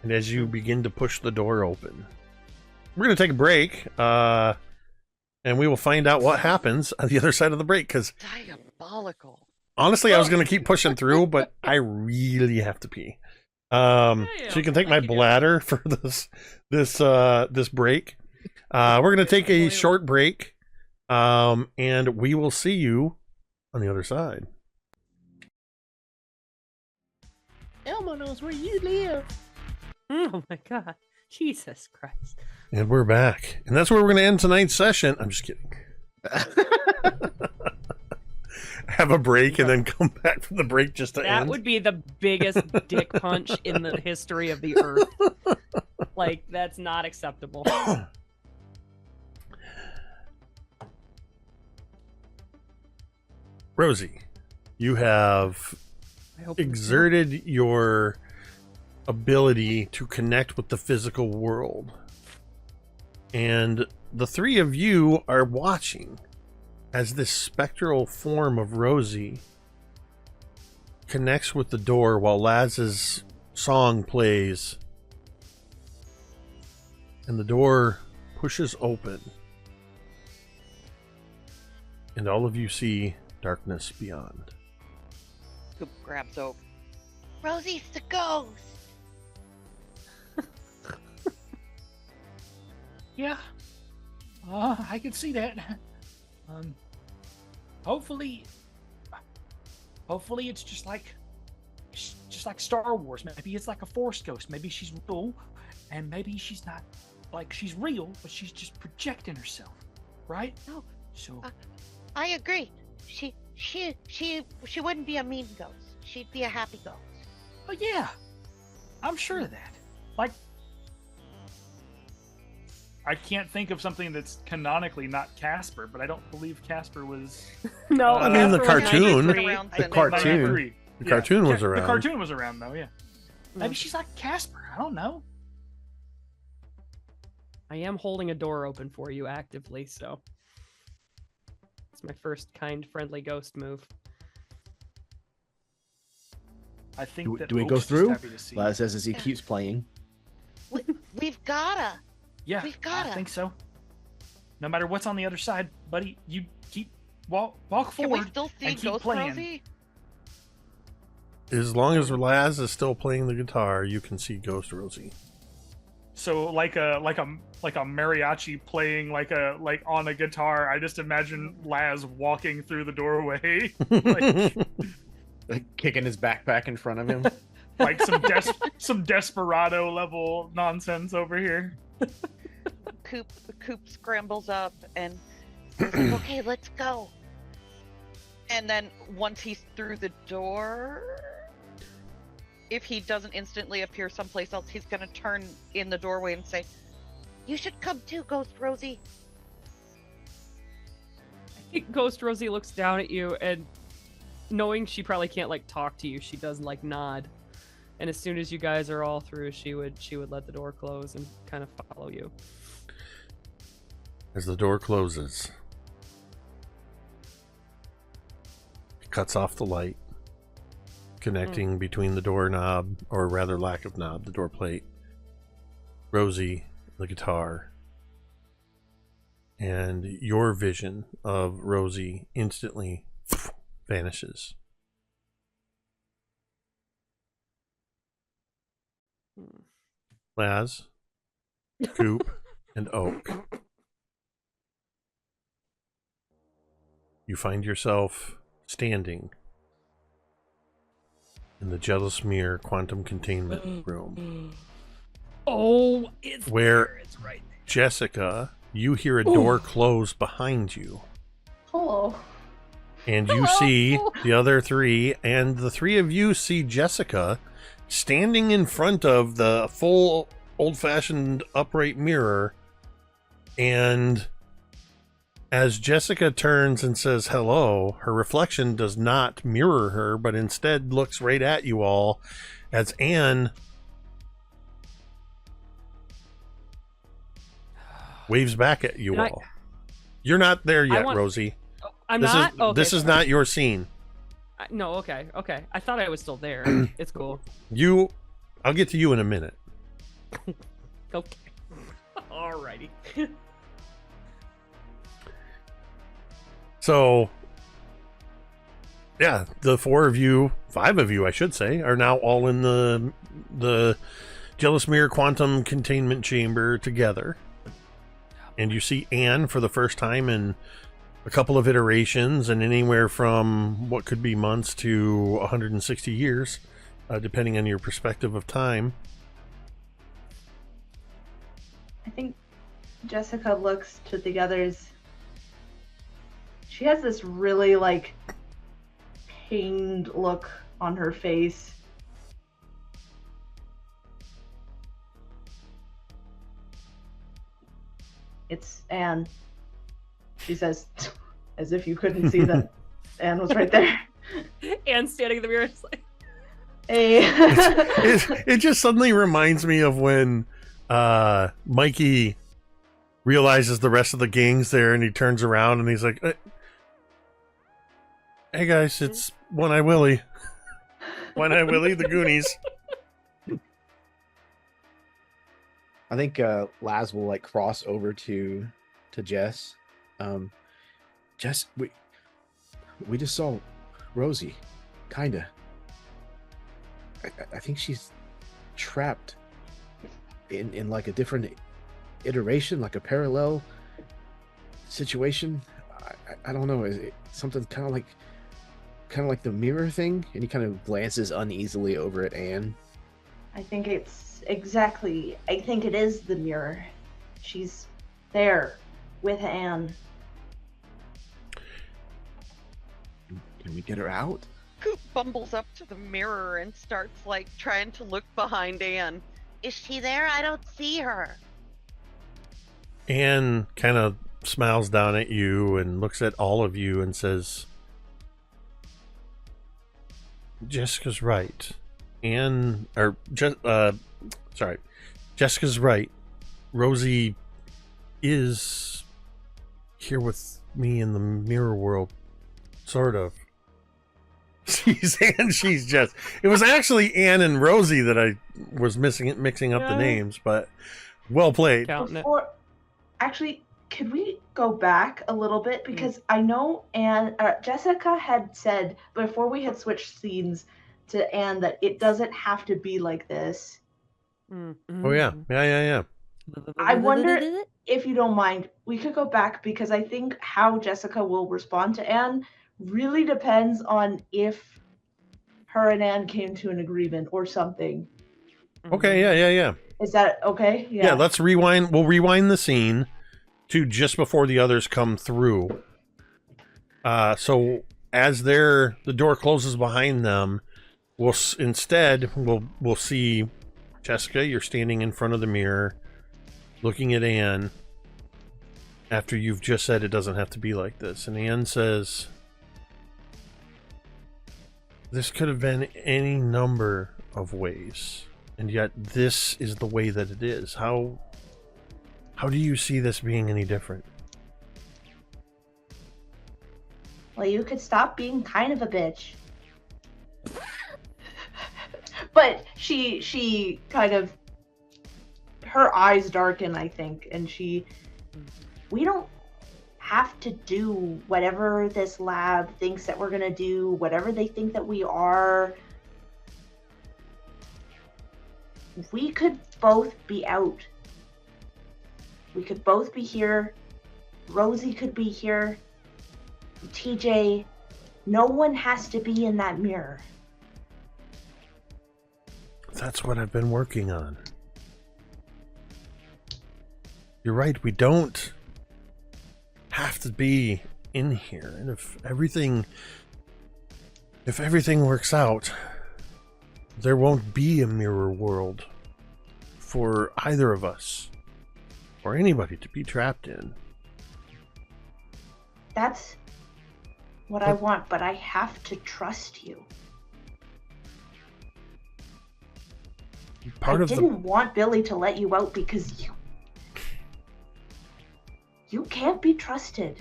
And as you begin to push the door open, we're going to take a break, and we will find out what happens on the other side of the break. Because Diabolical. honestly, I was going to keep pushing through, but I really have to pee. So you can take my bladder for this break. We're going to take a short break, and we will see you on the other side. Elmo knows where you live. Oh my god. Jesus Christ. And we're back. And that's where we're going to end tonight's session. I'm just kidding. Have a break and then come back from the break just to end. That would be the biggest dick punch in the history of the earth. Like, that's not acceptable. Rosie, you have exerted your ability to connect with the physical world. And the three of you are watching as this spectral form of Rosie connects with the door while Laz's song plays. And the door pushes open. And all of you see darkness beyond. Coop grabs Oak. Rosie's the ghost. Yeah. I can see that. Hopefully it's just like Star Wars. Maybe it's like a Force ghost. Maybe she's real, and maybe she's not like she's real, but she's just projecting herself, right? No. So I agree. She wouldn't be a mean ghost. She'd be a happy ghost. oh yeah, I'm sure of that. Like, I can't think of something that's canonically not Casper, but I don't believe Casper was. No, I mean, the Casper was cartoon. 93. The cartoon. 93. The cartoon was The around. cartoon was around, though, yeah. Mm. Maybe she's like Casper. I don't know. I am holding a door open for you actively, so it's my first kind, friendly ghost move. I think that Do we go Oak's just through? happy to see Laz it. says as he keeps playing. We've gotta. Yeah, We've I gotta. think so. No matter what's on the other side, buddy, you keep walk Can we forward still see and keep Ghost playing. Rosie? As long as Laz is still playing the guitar, you can see Ghost Rosie. So like a mariachi playing like on a guitar. I just imagine Laz walking through the doorway, Like kicking his backpack in front of him. like some desperado level nonsense over here. Coop scrambles up and is like, okay, let's go. And then once he's through the door, if he doesn't instantly appear someplace else, he's gonna turn in the doorway and say, "You should come too, Ghost Rosie." I think Ghost Rosie looks down at you, and knowing she probably can't like talk to you, she does like nod. And as soon as you guys are all through, she would let the door close and kind of follow you. As the door closes, it cuts off the light, connecting between the doorknob, or rather lack of knob, the door plate, Rosie, the guitar, and your vision of Rosie instantly vanishes. Laz, Coop, and Oak. You find yourself standing in the Jealous Mirror quantum containment room, Oh, it's where there, it's right there. Jessica, you hear a door close behind you, Hello. and you see the other three, and the three of you see Jessica standing in front of the full old-fashioned upright mirror, and as Jessica turns and says hello, her reflection does not mirror her, but instead looks right at you all as Anne waves back at you And I- all. You're not there yet, want- Rosie. Oh, I'm This not. is Okay, this is sorry. not your scene. No, okay. I thought I was still there. It's cool. I'll get to you in a minute. Okay. Alrighty. So, yeah, the 5 of you, I should say, are now all in the Jealous Mirror Quantum Containment Chamber together. And you see Anne for the first time in a couple of iterations, and anywhere from what could be months to 160 years, depending on your perspective of time. I think Jessica looks to the others. She has this really, like, pained look on her face. It's Anne, she says, as if you couldn't see that Anne was right there. And standing in the mirror, it's like, Hey. It just suddenly reminds me of when Mikey realizes the rest of the gang's there, and he turns around and he's like, "Hey guys, it's One Eye Willie. One Eye Willie, the Goonies." I think Laz will like cross over to Jess. Jess, we just saw Rosie, kinda. I think she's trapped in like a different iteration, like a parallel situation. I don't know. Is it something kind of like the mirror thing? And he kind of glances uneasily over at Anne. I think it's exactly. I think it is the mirror. She's there with Anne. Can we get her out? Coop bumbles up to the mirror and starts like trying to look behind Anne. Is she there? I don't see her. Anne kind of smiles down at you and looks at all of you and says, "Jessica's right. Jessica's right. Rosie is here with me in the mirror world, sort of." She's just. It was actually Anne and Rosie that I was mixing up the names, but well played. Actually, could we go back a little bit, because I know Jessica had said before we had switched scenes to Anne that it doesn't have to be like this. mm-hmm. Oh yeah. I wonder if you don't mind, we could go back, because I think how Jessica will respond to Anne really depends on if her and Anne came to an agreement or something. Okay, yeah. Is that okay? Yeah, let's rewind. We'll rewind the scene to just before the others come through. So as the door closes behind them, we'll see Jessica. You're standing in front of the mirror, looking at Anne. After you've just said it doesn't have to be like this, and Anne says, "This could have been any number of ways, and yet this is the way that it is. How do you see this being any different?" Well, you could stop being kind of a bitch. But she kind of, her eyes darken, I think, and we don't have to do whatever this lab thinks that we're gonna do, whatever they think that we are. We could both be out. We could both be here. Rosie could be here. TJ, no one has to be in that mirror. That's what I've been working on. You're right, we don't have to be in here. And if everything works out, there won't be a mirror world for either of us or anybody to be trapped in. That's what I want, but I have to trust you. I didn't want Billy to let you out because you can't be trusted.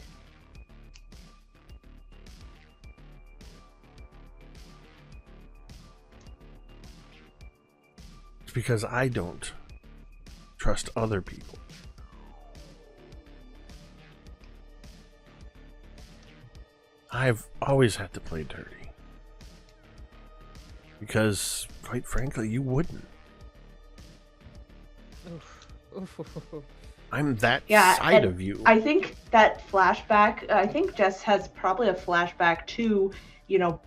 It's because I don't trust other people. I've always had to play dirty. Because, quite frankly, you wouldn't. I'm that side of you. I think that flashback, I think Jess has probably a flashback to,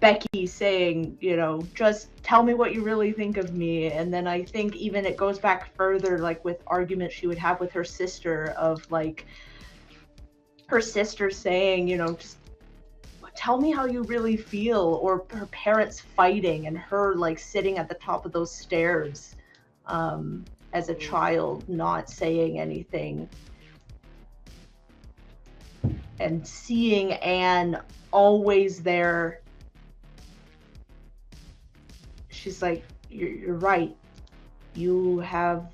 Becky saying, just tell me what you really think of me. And then I think even it goes back further, like with arguments she would have with her sister of like, her sister saying, just tell me how you really feel, or her parents fighting and her like sitting at the top of those stairs as a child, not saying anything. And seeing Anne always there. She's like, you're right. You have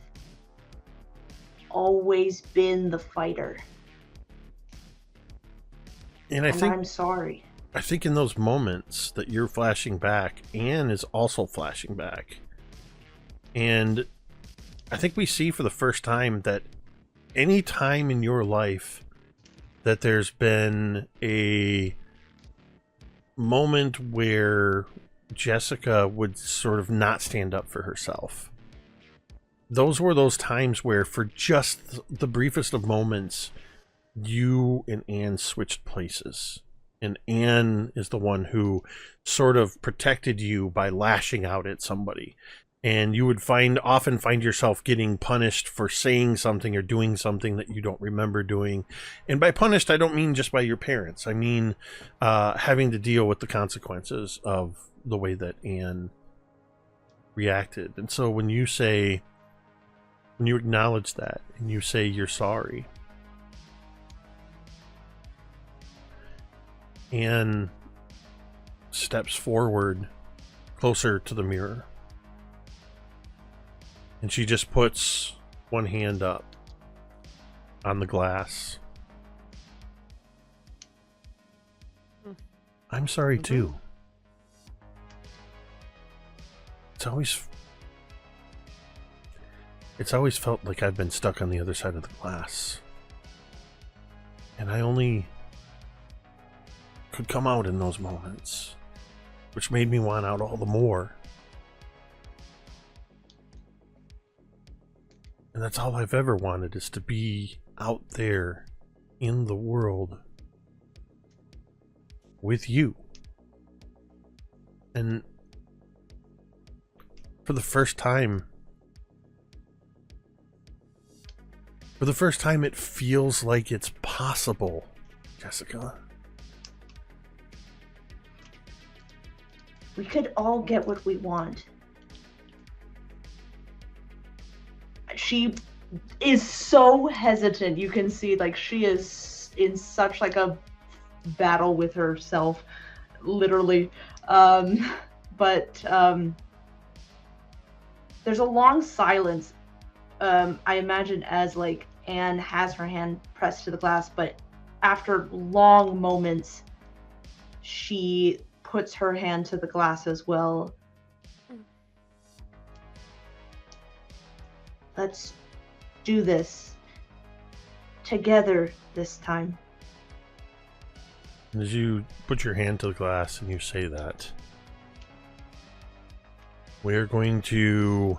always been the fighter. And I'm sorry. I think in those moments that you're flashing back, Anne is also flashing back. And I think we see for the first time that any time in your life that there's been a moment where Jessica would sort of not stand up for herself, those were those times where for just the briefest of moments, you and Anne switched places. And Anne is the one who sort of protected you by lashing out at somebody. And you would often find yourself getting punished for saying something or doing something that you don't remember doing. And by punished, I don't mean just by your parents. I mean having to deal with the consequences of the way that Anne reacted. And so when you acknowledge that and you say you're sorry, Anne steps forward closer to the mirror. And she just puts one hand up on the glass. I'm sorry too. It's always felt like I've been stuck on the other side of the glass. And I only could come out in those moments, which made me want out all the more. And that's all I've ever wanted, is to be out there in the world with you. And for the first time it feels like it's possible, Jessica. We could all get what we want. She is so hesitant. You can see, like, she is in such like a battle with herself, literally. But there's a long silence. I imagine as like Anne has her hand pressed to the glass, but after long moments, she puts her hand to the glass as well. Let's do this together this time. As you put your hand to the glass and you say that, we're going to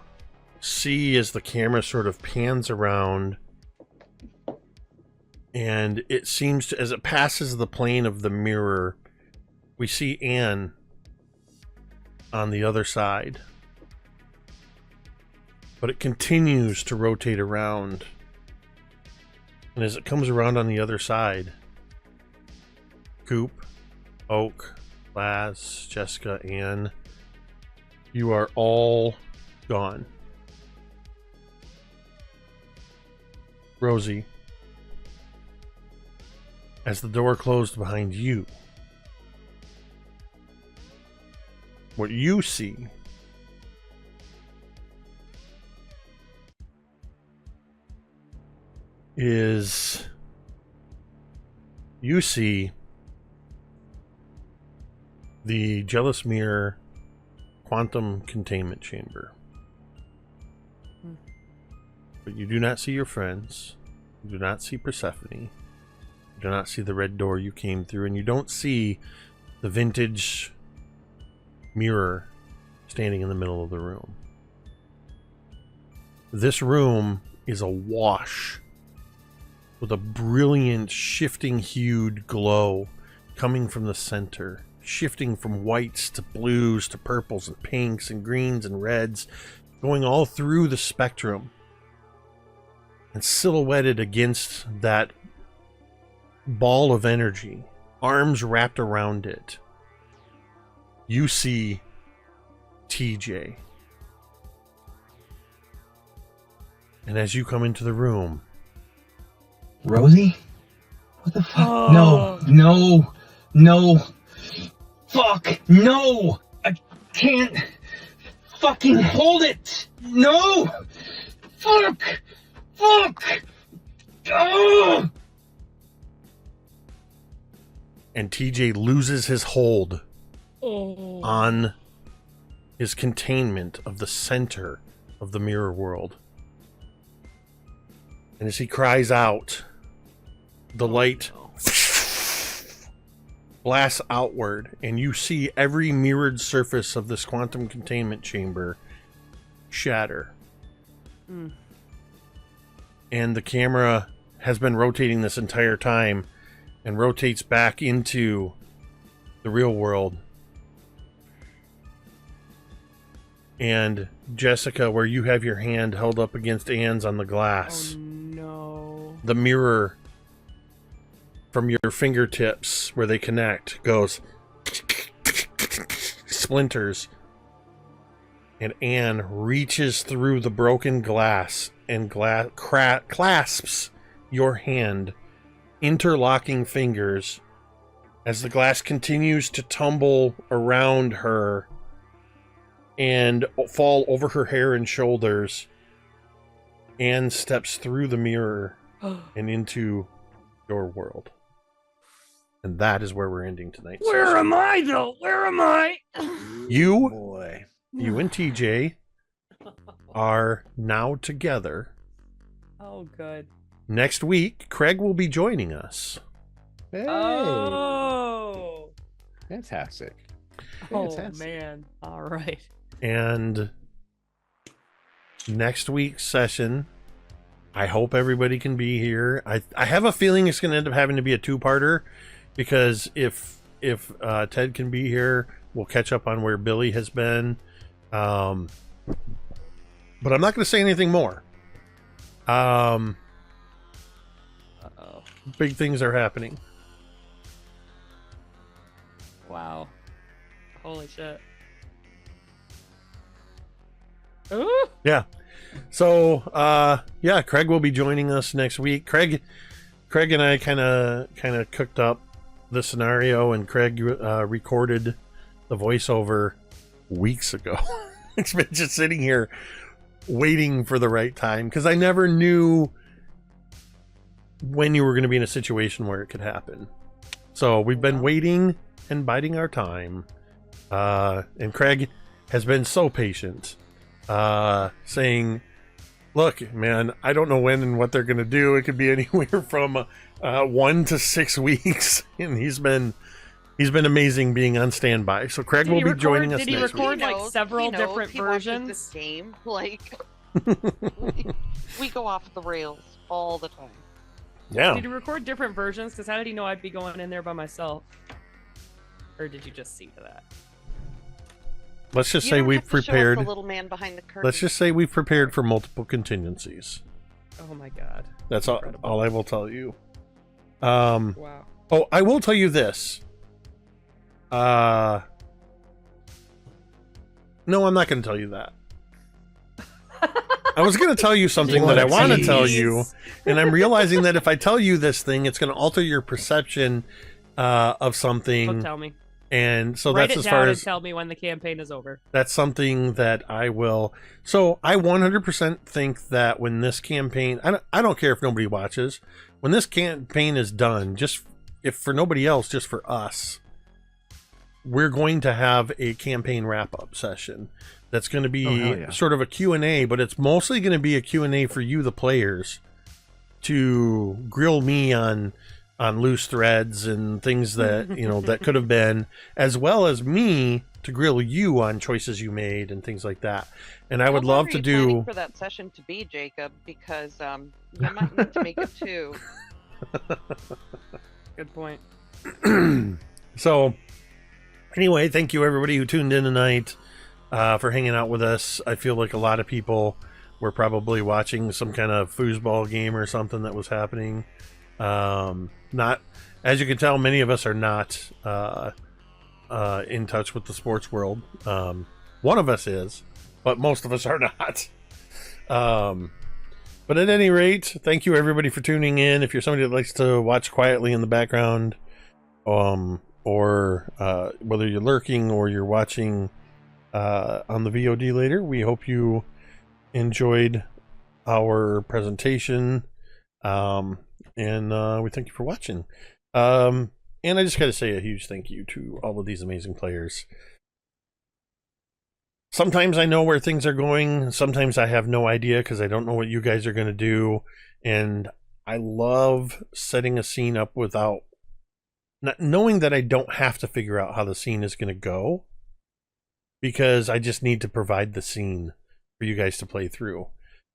see as the camera sort of pans around, and it seems to, as it passes the plane of the mirror, we see Anne on the other side. But it continues to rotate around. And as it comes around on the other side, Coop, Oak, Laz, Jessica, Anne, you are all gone. Rosie, as the door closed behind you, what you see is the Jealous Mirror quantum containment chamber. but you do not see your friends. You do not see Persephone. You do not see the red door you came through, and you don't see the vintage mirror standing in the middle of the room. This room is awash with a brilliant, shifting hued glow coming from the center, shifting from whites to blues to purples and pinks and greens and reds, going all through the spectrum. And silhouetted against that ball of energy, arms wrapped around it, you see TJ. And as you come into the room, Rosie? What the fuck? Oh. No. Fuck, no! I can't fucking hold it! No! Fuck! Oh! and TJ loses his hold on his containment of the center of the mirror world. And as he cries out, the light blasts outward, and you see every mirrored surface of this quantum containment chamber shatter. And the camera has been rotating this entire time and rotates back into the real world. And Jessica, where you have your hand held up against Anne's on the glass, Oh no. the mirror from your fingertips where they connect goes splinters, and Anne reaches through the broken glass and clasps your hand, interlocking fingers, as the glass continues to tumble around her and fall over her hair and shoulders. Anne steps through the mirror and into your world. And that is where we're ending tonight. Where am I though? Where am I? You, Boy. you and TJ are now together. Oh, good. Next week, Craig will be joining us. Hey. Oh. Fantastic. Oh Fantastic. man. All right. And next week's session, I hope everybody can be here. I have a feeling it's going to end up having to be a two-parter, because if Ted can be here, we'll catch up on where Billy has been. But I'm not going to say anything more. Uh-oh. Big things are happening. Wow. Holy shit. Ooh. Yeah. So, yeah, Craig will be joining us next week. Craig and I kind of cooked up the scenario, and Craig recorded the voiceover weeks ago. It's been just sitting here waiting for the right time, because I never knew when you were going to be in a situation where it could happen. So we've been waiting and biding our time. And Craig has been so patient, saying, look, man, I don't know when and what they're going to do. It could be anywhere from 1 to 6 weeks. And he's been amazing being on standby. So Craig will be joining us Did he next week. record like several different he watches versions? This game, like we go off the rails all the time. Yeah. Did he record different versions? Because how did he know I'd be going in there by myself? Or did you just see to that? Let's just You say don't we've have to show us prepared. the little man behind the curtain. Let's just say we've prepared for multiple contingencies. Oh my god. That's Incredible. all I will tell you. Wow. Oh, I will tell you this. No, I'm not going to tell you that. I was going to tell you something that I want to tell you, and I'm realizing that if I tell you this thing, it's going to alter your perception of Don't something. tell me. And so Write that's it as down far and as tell me when the campaign is over. that's something that I will. So I 100% think that when this campaign, I don't care if nobody watches, when this campaign is done, just if for nobody else, just for us, we're going to have a campaign wrap-up session That's going to be hell yeah. sort of a Q&A, but it's mostly going to be a Q&A for you, the players, to grill me on loose threads and things that, you know, that could have been, as well as me to grill you on choices you made and things like that. And I would How long love are to you do planning for that session to be, Jacob, because you might need to make it too. Good point. So anyway, thank you everybody who tuned in tonight for hanging out with us. I feel like a lot of people were probably watching some kind of foosball game or something that was happening. Not, as you can tell, many of us are not in touch with the sports world. One of us is, but most of us are not. But at any rate, thank you everybody for tuning in. If you're somebody that likes to watch quietly in the background, or whether you're lurking or you're watching on the VOD later, we hope you enjoyed our presentation. And we thank you for watching. And I just got to say a huge thank you to all of these amazing players. Sometimes I know where things are going. Sometimes I have no idea because I don't know what you guys are going to do. And I love setting a scene up without not knowing that I don't have to figure out how the scene is going to go, because I just need to provide the scene for you guys to play through.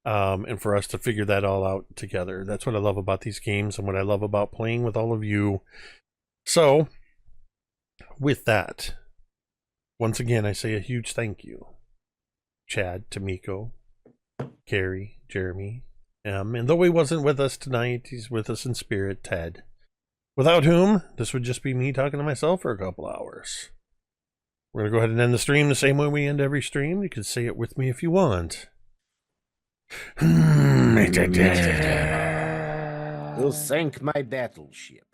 And for us to figure that all out together. That's what I love about these games and what I love about playing with all of you. So, with that, once again, I say a huge thank you. Chad, Tamiko, Carrie, Jeremy, and though he wasn't with us tonight, he's with us in spirit, Ted. Without whom, this would just be me talking to myself for a couple hours. We're going to go ahead and end the stream the same way we end every stream. You can say it with me if you want. You'll sink my battleship.